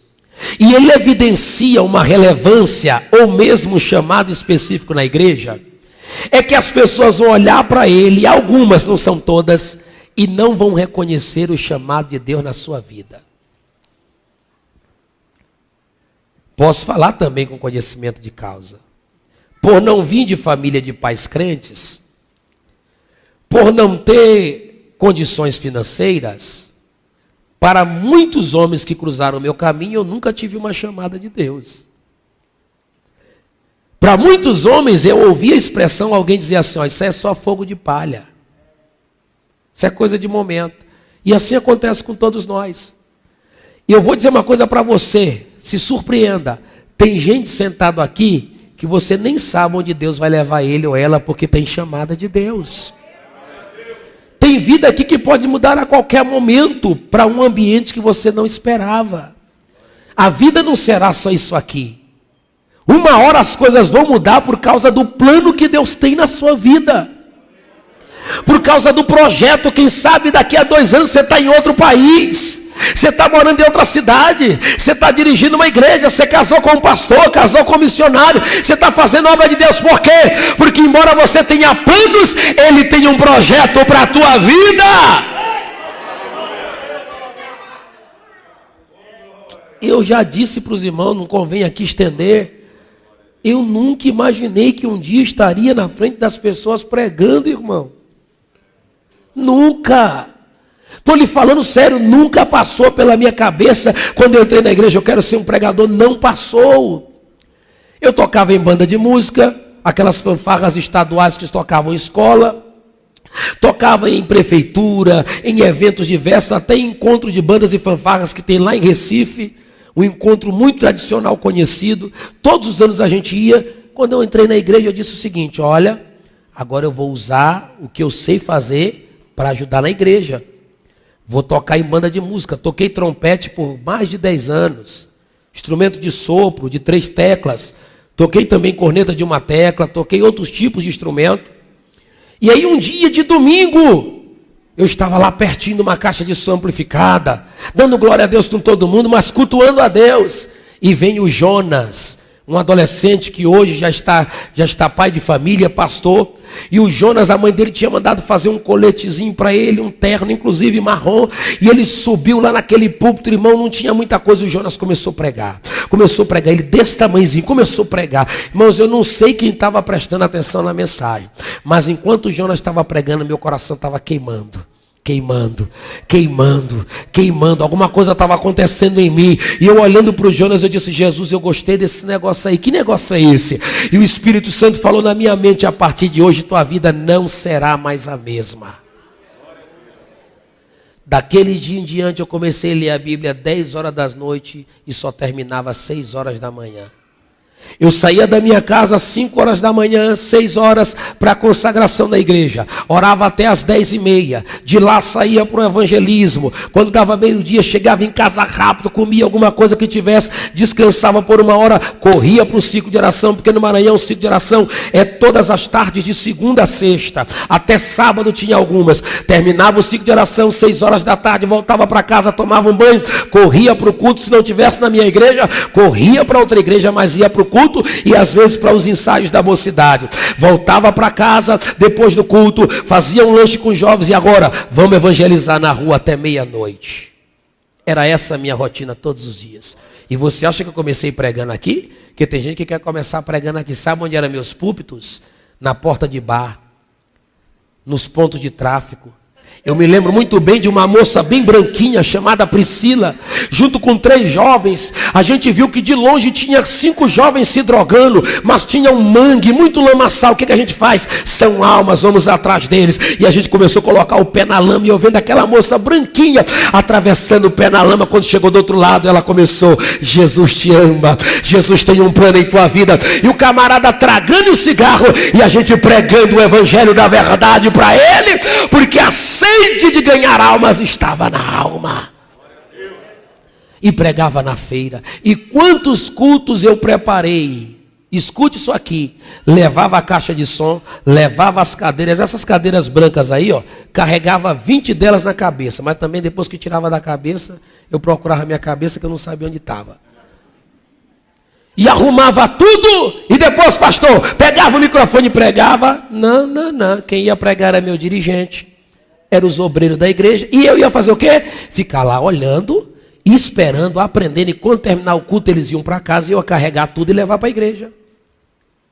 e ele evidencia uma relevância ou mesmo chamado específico na igreja, é que as pessoas vão olhar para ele, algumas, não são todas, e não vão reconhecer o chamado de Deus na sua vida. Posso falar também com conhecimento de causa. Por não vir de família de pais crentes, por não ter condições financeiras, para muitos homens que cruzaram o meu caminho, eu nunca tive uma chamada de Deus. Para muitos homens, eu ouvi a expressão, alguém dizer assim, isso é só fogo de palha. Isso é coisa de momento. E assim acontece com todos nós. E eu vou dizer uma coisa para você, se surpreenda. Tem gente sentado aqui que você nem sabe onde Deus vai levar ele ou ela, porque tem chamada de Deus. Tem vida aqui que pode mudar a qualquer momento para um ambiente que você não esperava. A vida não será só isso aqui. Uma hora as coisas vão mudar por causa do plano que Deus tem na sua vida. Por causa do projeto, quem sabe daqui a 2 anos você está em outro país. Você está morando em outra cidade, você está dirigindo uma igreja, você casou com um pastor, casou com um missionário, você está fazendo a obra de Deus. Por quê? Porque embora você tenha planos, Ele tem um projeto para a tua vida. Eu já disse para os irmãos, não convém aqui estender, eu nunca imaginei que um dia estaria na frente das pessoas pregando, irmão. Nunca. Estou lhe falando sério, nunca passou pela minha cabeça, quando eu entrei na igreja, eu quero ser um pregador, não passou. Eu tocava em banda de música, aquelas fanfarras estaduais que tocavam em escola, tocava em prefeitura, em eventos diversos, até em encontro de bandas e fanfarras que tem lá em Recife, um encontro muito tradicional conhecido, todos os anos a gente ia. Quando eu entrei na igreja eu disse o seguinte: olha, agora eu vou usar o que eu sei fazer para ajudar na igreja. Vou tocar em banda de música. Toquei trompete por mais de 10 anos. Instrumento de sopro, de 3 teclas. Toquei também corneta de 1 tecla. Toquei outros tipos de instrumento. E aí um dia de domingo, eu estava lá pertinho de uma caixa de som amplificada, dando glória a Deus com todo mundo, mas cultuando a Deus. E vem o Jonas, um adolescente que hoje já está pai de família, pastor. E o Jonas, a mãe dele tinha mandado fazer um coletezinho para ele, um terno, inclusive marrom. E ele subiu lá naquele púlpito, irmão, não tinha muita coisa. O Jonas começou a pregar. Ele desse tamanhozinho, começou a pregar. Irmãos, eu não sei quem estava prestando atenção na mensagem, mas enquanto o Jonas estava pregando, meu coração estava queimando. Alguma coisa estava acontecendo em mim. E eu olhando para o Jonas, eu disse: Jesus, eu gostei desse negócio aí. Que negócio é esse? E o Espírito Santo falou na minha mente: a partir de hoje tua vida não será mais a mesma. Daquele dia em diante eu comecei a ler a Bíblia 10 horas da noite e só terminava às 6 horas da manhã. Eu saía da minha casa às 5 horas da manhã, 6 horas, para a consagração da igreja. Orava até às 10h30. De lá saía para o evangelismo. Quando dava meio-dia, chegava em casa rápido, comia alguma coisa que tivesse, descansava por 1 hora, corria para o ciclo de oração, porque no Maranhão o ciclo de oração é todas as tardes de segunda a sexta. Até sábado tinha algumas. Terminava o ciclo de oração, 6 horas da tarde, voltava para casa, tomava um banho, corria para o culto. Se não tivesse na minha igreja, corria para outra igreja, mas ia para o culto e às vezes para os ensaios da mocidade. Voltava para casa depois do culto, fazia um lanche com os jovens e agora vamos evangelizar na rua até meia-noite. Era essa a minha rotina todos os dias. E você acha que eu comecei pregando aqui? Porque tem gente que quer começar pregando aqui. Sabe onde eram meus púlpitos? Na porta de bar, nos pontos de tráfico. Eu me lembro muito bem de uma moça bem branquinha chamada Priscila, junto com 3 jovens. A gente viu que de longe tinha 5 jovens se drogando, mas tinha um mangue, muito lamaçal. O que a gente faz? São almas, vamos atrás deles. E a gente começou a colocar o pé na lama, e eu vendo aquela moça branquinha atravessando o pé na lama. Quando chegou do outro lado, ela começou: Jesus te ama, Jesus tem um plano em tua vida. E o camarada tragando o cigarro, e a gente pregando o evangelho da verdade para ele, porque a sede de ganhar almas estava na alma. E pregava na feira. E quantos cultos eu preparei? Escute isso aqui. Levava a caixa de som, levava as cadeiras, essas cadeiras brancas aí, ó, carregava 20 delas na cabeça, mas também depois que tirava da cabeça, eu procurava a minha cabeça, que eu não sabia onde estava. E arrumava tudo, e depois, pastor, pegava o microfone e pregava. Não. Quem ia pregar era meu dirigente. Eram os obreiros da igreja. E eu ia fazer o quê? Ficar lá olhando, esperando, aprendendo. E quando terminar o culto, eles iam para casa e eu ia carregar tudo e levar para a igreja.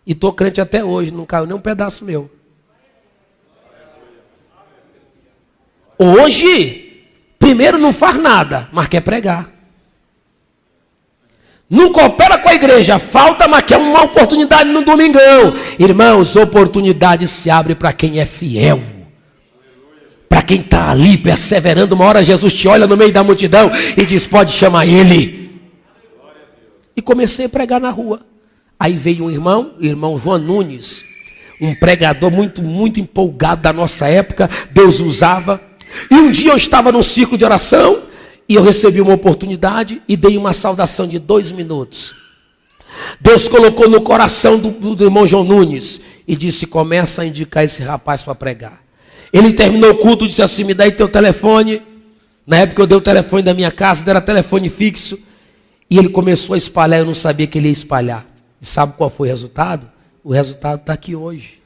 E estou crente até hoje, não caiu nem um pedaço meu. Hoje, primeiro não faz nada, mas quer pregar. Não coopera com a igreja, falta, mas quer uma oportunidade no domingão. Irmãos, oportunidade se abre para quem é fiel. Para quem está ali perseverando. Uma hora Jesus te olha no meio da multidão e diz: pode chamar ele. e comecei a pregar na rua. Aí veio um irmão, o irmão João Nunes, um pregador muito empolgado da nossa época, Deus usava. E um dia eu estava num círculo de oração e eu recebi uma oportunidade e dei uma saudação de 2 minutos. Deus colocou no coração do irmão João Nunes e disse: começa a indicar esse rapaz para pregar. Ele terminou o culto e disse assim: me dá aí teu telefone. Na época eu dei o telefone da minha casa, era telefone fixo. E ele começou a espalhar, eu não sabia que ele ia espalhar. E sabe qual foi o resultado? O resultado está aqui hoje.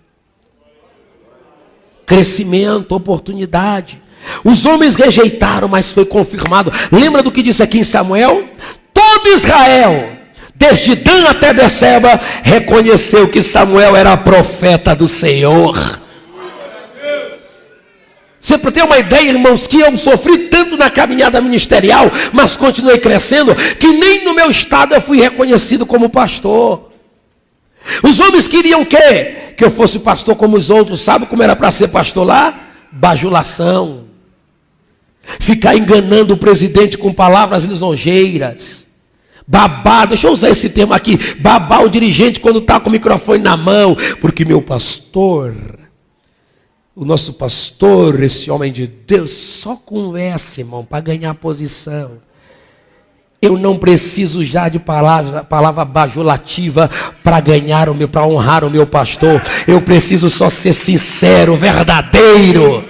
Crescimento, oportunidade. Os homens rejeitaram, mas foi confirmado. Lembra do que disse aqui em Samuel? Todo Israel, desde Dan até Beceba, reconheceu que Samuel era profeta do Senhor. Você para ter uma ideia, irmãos, que eu sofri tanto na caminhada ministerial, mas continuei crescendo, que nem no meu estado eu fui reconhecido como pastor. Os homens queriam o quê? Que eu fosse pastor como os outros. Sabe como era para ser pastor lá? Bajulação. Ficar enganando o presidente com palavras lisonjeiras. Babar, deixa eu usar esse termo aqui, babar o dirigente quando está com o microfone na mão, porque meu pastor, o nosso pastor, esse homem de Deus, só conversa, irmão, para ganhar posição. Eu não preciso já de palavra bajulativa para ganhar para honrar o meu pastor. Eu preciso só ser sincero, verdadeiro.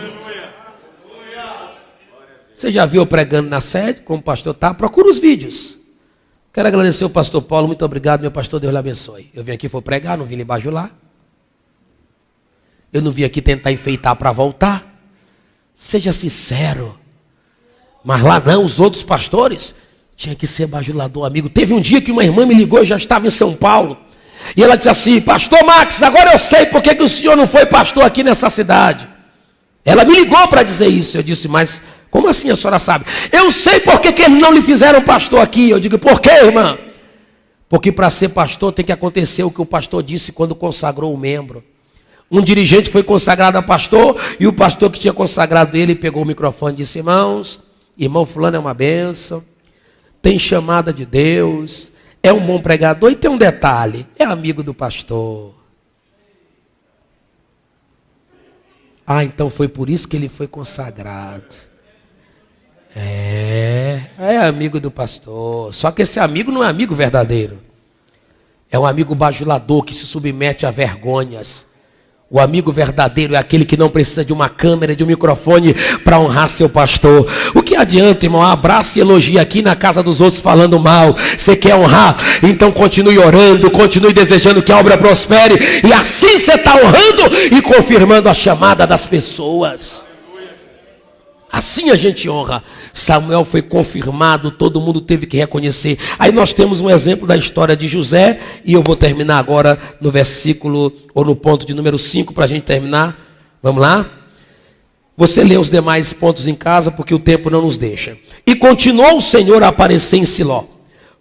Você já viu eu pregando na sede, como o pastor está? Procura os vídeos. Quero agradecer ao pastor Paulo, muito obrigado, meu pastor, Deus lhe abençoe. Eu vim aqui, vou pregar, não vim lhe bajular. Eu não vim aqui tentar enfeitar para voltar. Seja sincero. Mas lá não, os outros pastores tinha que ser bajulador, amigo. Teve um dia que uma irmã me ligou, eu já estava em São Paulo. E ela disse assim: pastor Max, agora eu sei por que o senhor não foi pastor aqui nessa cidade. Ela me ligou para dizer isso. Eu disse: mas como assim a senhora sabe? Eu sei por que eles não lhe fizeram pastor aqui. Eu digo: por quê, irmã? Porque para ser pastor tem que acontecer o que o pastor disse quando consagrou o membro. Um dirigente foi consagrado a pastor, e o pastor que tinha consagrado ele pegou o microfone e disse: irmãos, irmão fulano é uma bênção, tem chamada de Deus, é um bom pregador, e tem um detalhe, é amigo do pastor. Ah, então foi por isso que ele foi consagrado. É amigo do pastor. Só que esse amigo não é amigo verdadeiro. É um amigo bajulador que se submete a vergonhas. O amigo verdadeiro é aquele que não precisa de uma câmera, de um microfone para honrar seu pastor. O que adianta, irmão? Abraça e elogia aqui na casa dos outros falando mal. Você quer honrar? Então continue orando, continue desejando que a obra prospere. E assim você está honrando e confirmando a chamada das pessoas. Assim a gente honra. Samuel foi confirmado, todo mundo teve que reconhecer. Aí nós temos um exemplo da história de José, e eu vou terminar agora no versículo, ou no ponto de número 5, para a gente terminar. Vamos lá? Você lê os demais pontos em casa, porque o tempo não nos deixa. E continuou o Senhor a aparecer em Siló,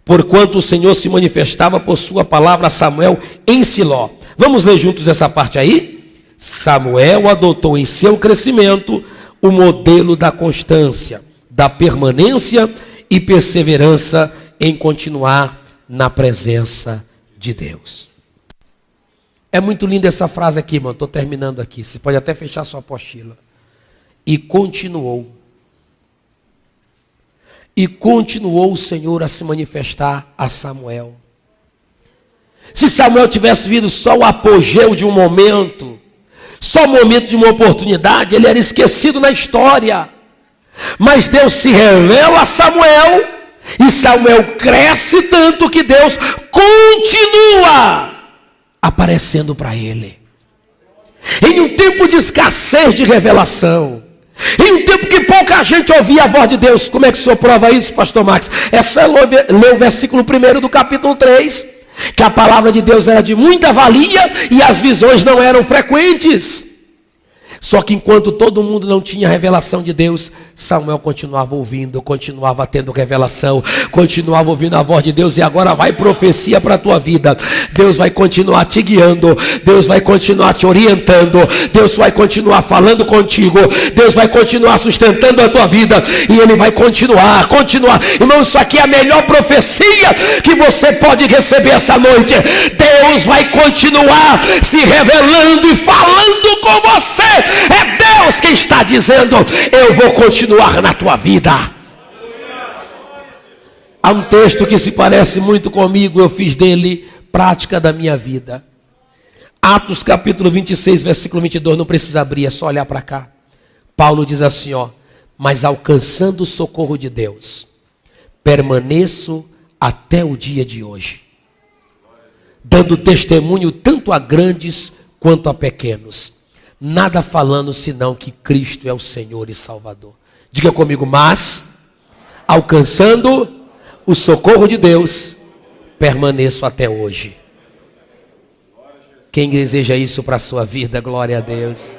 porquanto o Senhor se manifestava por sua palavra a Samuel em Siló. Vamos ler juntos essa parte aí? Samuel adotou em seu crescimento o modelo da constância, da permanência e perseverança em continuar na presença de Deus. É muito linda essa frase aqui, irmão. Estou terminando aqui. Você pode até fechar sua apostila. E continuou. E continuou o Senhor a se manifestar a Samuel. Se Samuel tivesse vindo só o apogeu de um momento, só o momento de uma oportunidade, ele era esquecido na história. Mas Deus se revela a Samuel, e Samuel cresce tanto que Deus continua aparecendo para ele. Em um tempo de escassez de revelação, em um tempo que pouca gente ouvia a voz de Deus. Como é que o senhor prova isso, pastor Max? É só ler o versículo 1 do capítulo 3, que a palavra de Deus era de muita valia e as visões não eram frequentes. Só que enquanto todo mundo não tinha revelação de Deus, Samuel continuava ouvindo, continuava tendo revelação, continuava ouvindo a voz de Deus. E agora vai profecia para a tua vida. Deus vai continuar te guiando, Deus vai continuar te orientando, Deus vai continuar falando contigo, Deus vai continuar sustentando a tua vida, e Ele vai continuar. Irmão, isso aqui é a melhor profecia que você pode receber essa noite. Deus vai continuar se revelando e falando com você. É Deus quem está dizendo: eu vou continuar na tua vida. Há um texto que se parece muito comigo, eu fiz dele prática da minha vida. Atos capítulo 26, versículo 22, não precisa abrir, é só olhar para cá. Paulo diz assim, mas alcançando o socorro de Deus, permaneço até o dia de hoje, dando testemunho tanto a grandes quanto a pequenos, nada falando senão que Cristo é o Senhor e Salvador. Diga comigo, mas alcançando o socorro de Deus, permaneço até hoje. Quem deseja isso para a sua vida? Glória a Deus.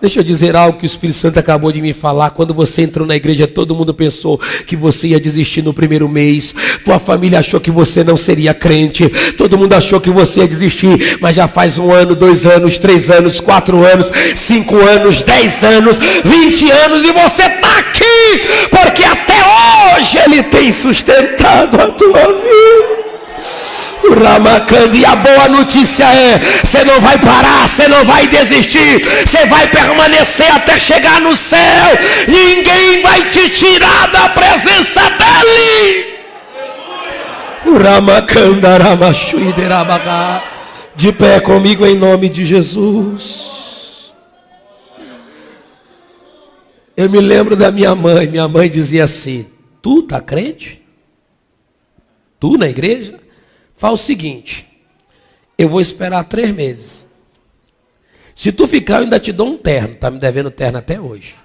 Deixa eu dizer algo que o Espírito Santo acabou de me falar. Quando você entrou na igreja, todo mundo pensou que você ia desistir no primeiro mês. Tua família achou que você não seria crente. Todo mundo achou que você ia desistir. Mas já faz 1 ano, 2 anos, 3 anos, 4 anos, 5 anos, 10 anos, 20 anos. E você está aqui porque até hoje Ele tem sustentado a tua vida. E a boa notícia é: você não vai parar, você não vai desistir, você vai permanecer até chegar no céu. Ninguém vai te tirar da presença dEle. De pé comigo em nome de Jesus. Eu me lembro da minha mãe dizia assim: tu tá crente? Tu na igreja? Faz o seguinte, eu vou esperar 3 meses. Se tu ficar, eu ainda te dou um terno. Está me devendo terno até hoje.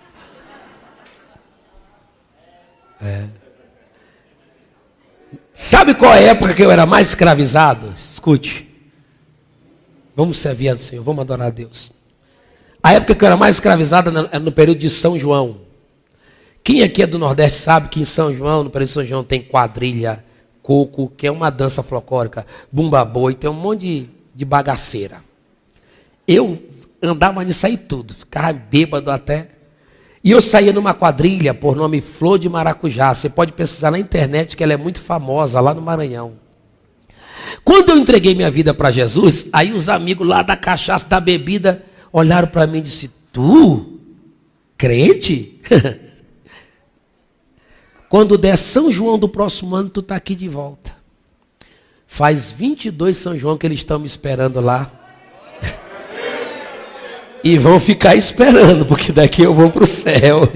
Sabe qual é a época que eu era mais escravizado? Escute. Vamos servir ao Senhor, vamos adorar a Deus. A época que eu era mais escravizado era no período de São João. Quem aqui é do Nordeste sabe que em São João, no período de São João, tem quadrilha, coco, que é uma dança folclórica, bumba boi, tem um monte de bagaceira. Eu andava nisso aí tudo, ficava bêbado até. E eu saía numa quadrilha por nome Flor de Maracujá. Você pode pesquisar na internet que ela é muito famosa lá no Maranhão. Quando eu entreguei minha vida para Jesus, aí os amigos lá da cachaça, da bebida, olharam para mim e disseram: tu, crente? Quando der São João do próximo ano, tu está aqui de volta. Faz 22 São João que eles estão me esperando lá. E vão ficar esperando, porque daqui eu vou para o céu.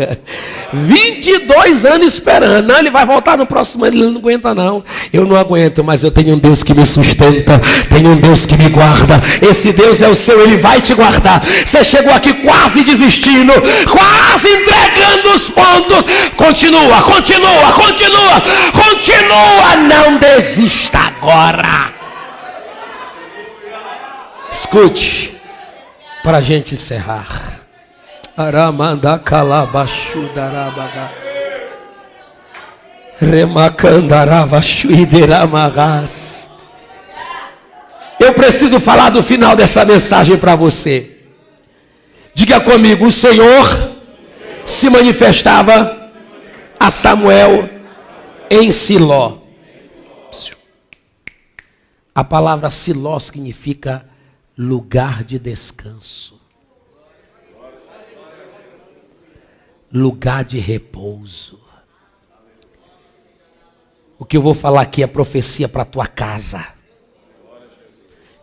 22 anos esperando. Não, ele vai voltar no próximo ano, ele não aguenta não. Eu não aguento, mas eu tenho um Deus que me sustenta. Tenho um Deus que me guarda. Esse Deus é o seu, Ele vai te guardar. Você chegou aqui quase desistindo, quase entregando os pontos. Continua, continua, continua, continua. Não desista agora. Escute. Para a gente encerrar. Aramanda calabachu darabaga. Remacandarava chuideramarras. Eu preciso falar do final dessa mensagem para você. Diga comigo: o Senhor se manifestava a Samuel em Siló. A palavra Siló significa lugar de descanso, lugar de repouso. O que eu vou falar aqui é profecia para a tua casa.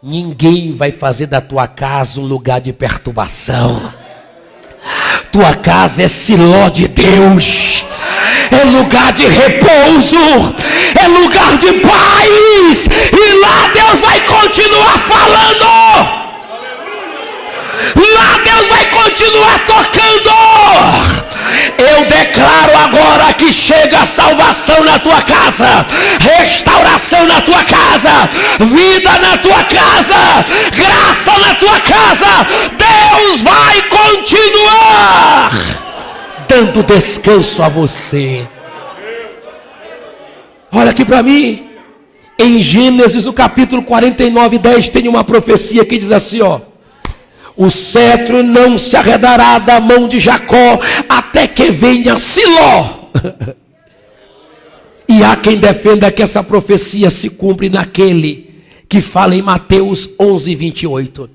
Ninguém vai fazer da tua casa um lugar de perturbação. Tua casa é Siló de Deus, é lugar de repouso, é lugar de paz, e lá Deus vai continuar falando, lá Deus vai continuar tocando. Eu declaro agora que chega salvação na tua casa, restauração na tua casa, vida na tua casa, graça na tua casa. Deus vai continuar dando descanso a você. Olha aqui para mim. Em Gênesis, o capítulo 49, 10, tem uma profecia que diz assim, ó: o cetro não se arredará da mão de Jacó até que venha Siló. E há quem defenda que essa profecia se cumpre naquele que fala em Mateus 11, 28.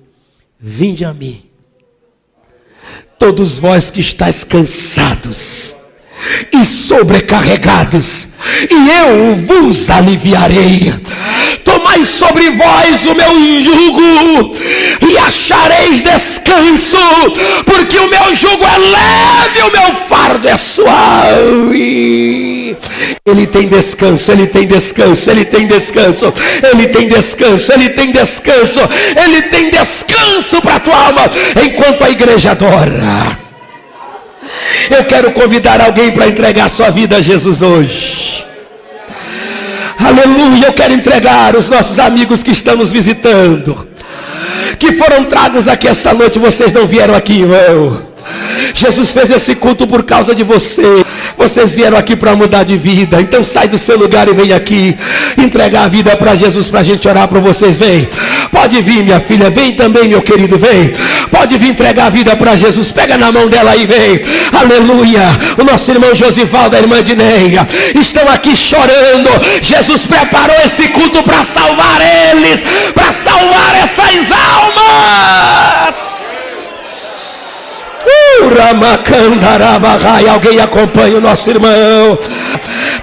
Vinde a mim, todos vós que estáis cansados e sobrecarregados, e eu vos aliviarei. Tomai sobre vós o meu jugo e achareis descanso, porque o meu jugo é leve, o meu fardo é suave. Ele tem descanso, ele tem descanso, ele tem descanso, ele tem descanso, ele tem descanso, ele tem descanso para a tua alma, enquanto a igreja adora. Eu quero convidar alguém para entregar sua vida a Jesus hoje. Aleluia, eu quero entregar os nossos amigos que estão nos visitando, que foram tragos aqui essa noite. Vocês não vieram aqui, irmão. Jesus fez esse culto por causa de você. Vocês vieram aqui para mudar de vida. Então sai do seu lugar e vem aqui entregar a vida para Jesus, para a gente orar por vocês. Vem, pode vir, minha filha. Vem também, meu querido, vem. Pode vir entregar a vida para Jesus. Pega na mão dela e vem. Aleluia. O nosso irmão Josivaldo, a irmã Dineia, estão aqui chorando. Jesus preparou esse culto para salvar eles, para salvar essas almas. Alguém acompanha o nosso irmão.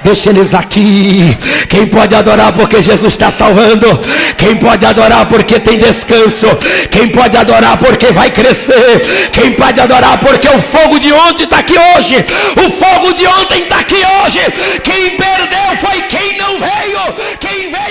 Deixa eles aqui. Quem pode adorar porque Jesus está salvando? Quem pode adorar porque tem descanso? Quem pode adorar porque vai crescer? Quem pode adorar porque o fogo de ontem está aqui hoje? O fogo de ontem está aqui hoje. Quem perdeu foi quem não veio. Quem veio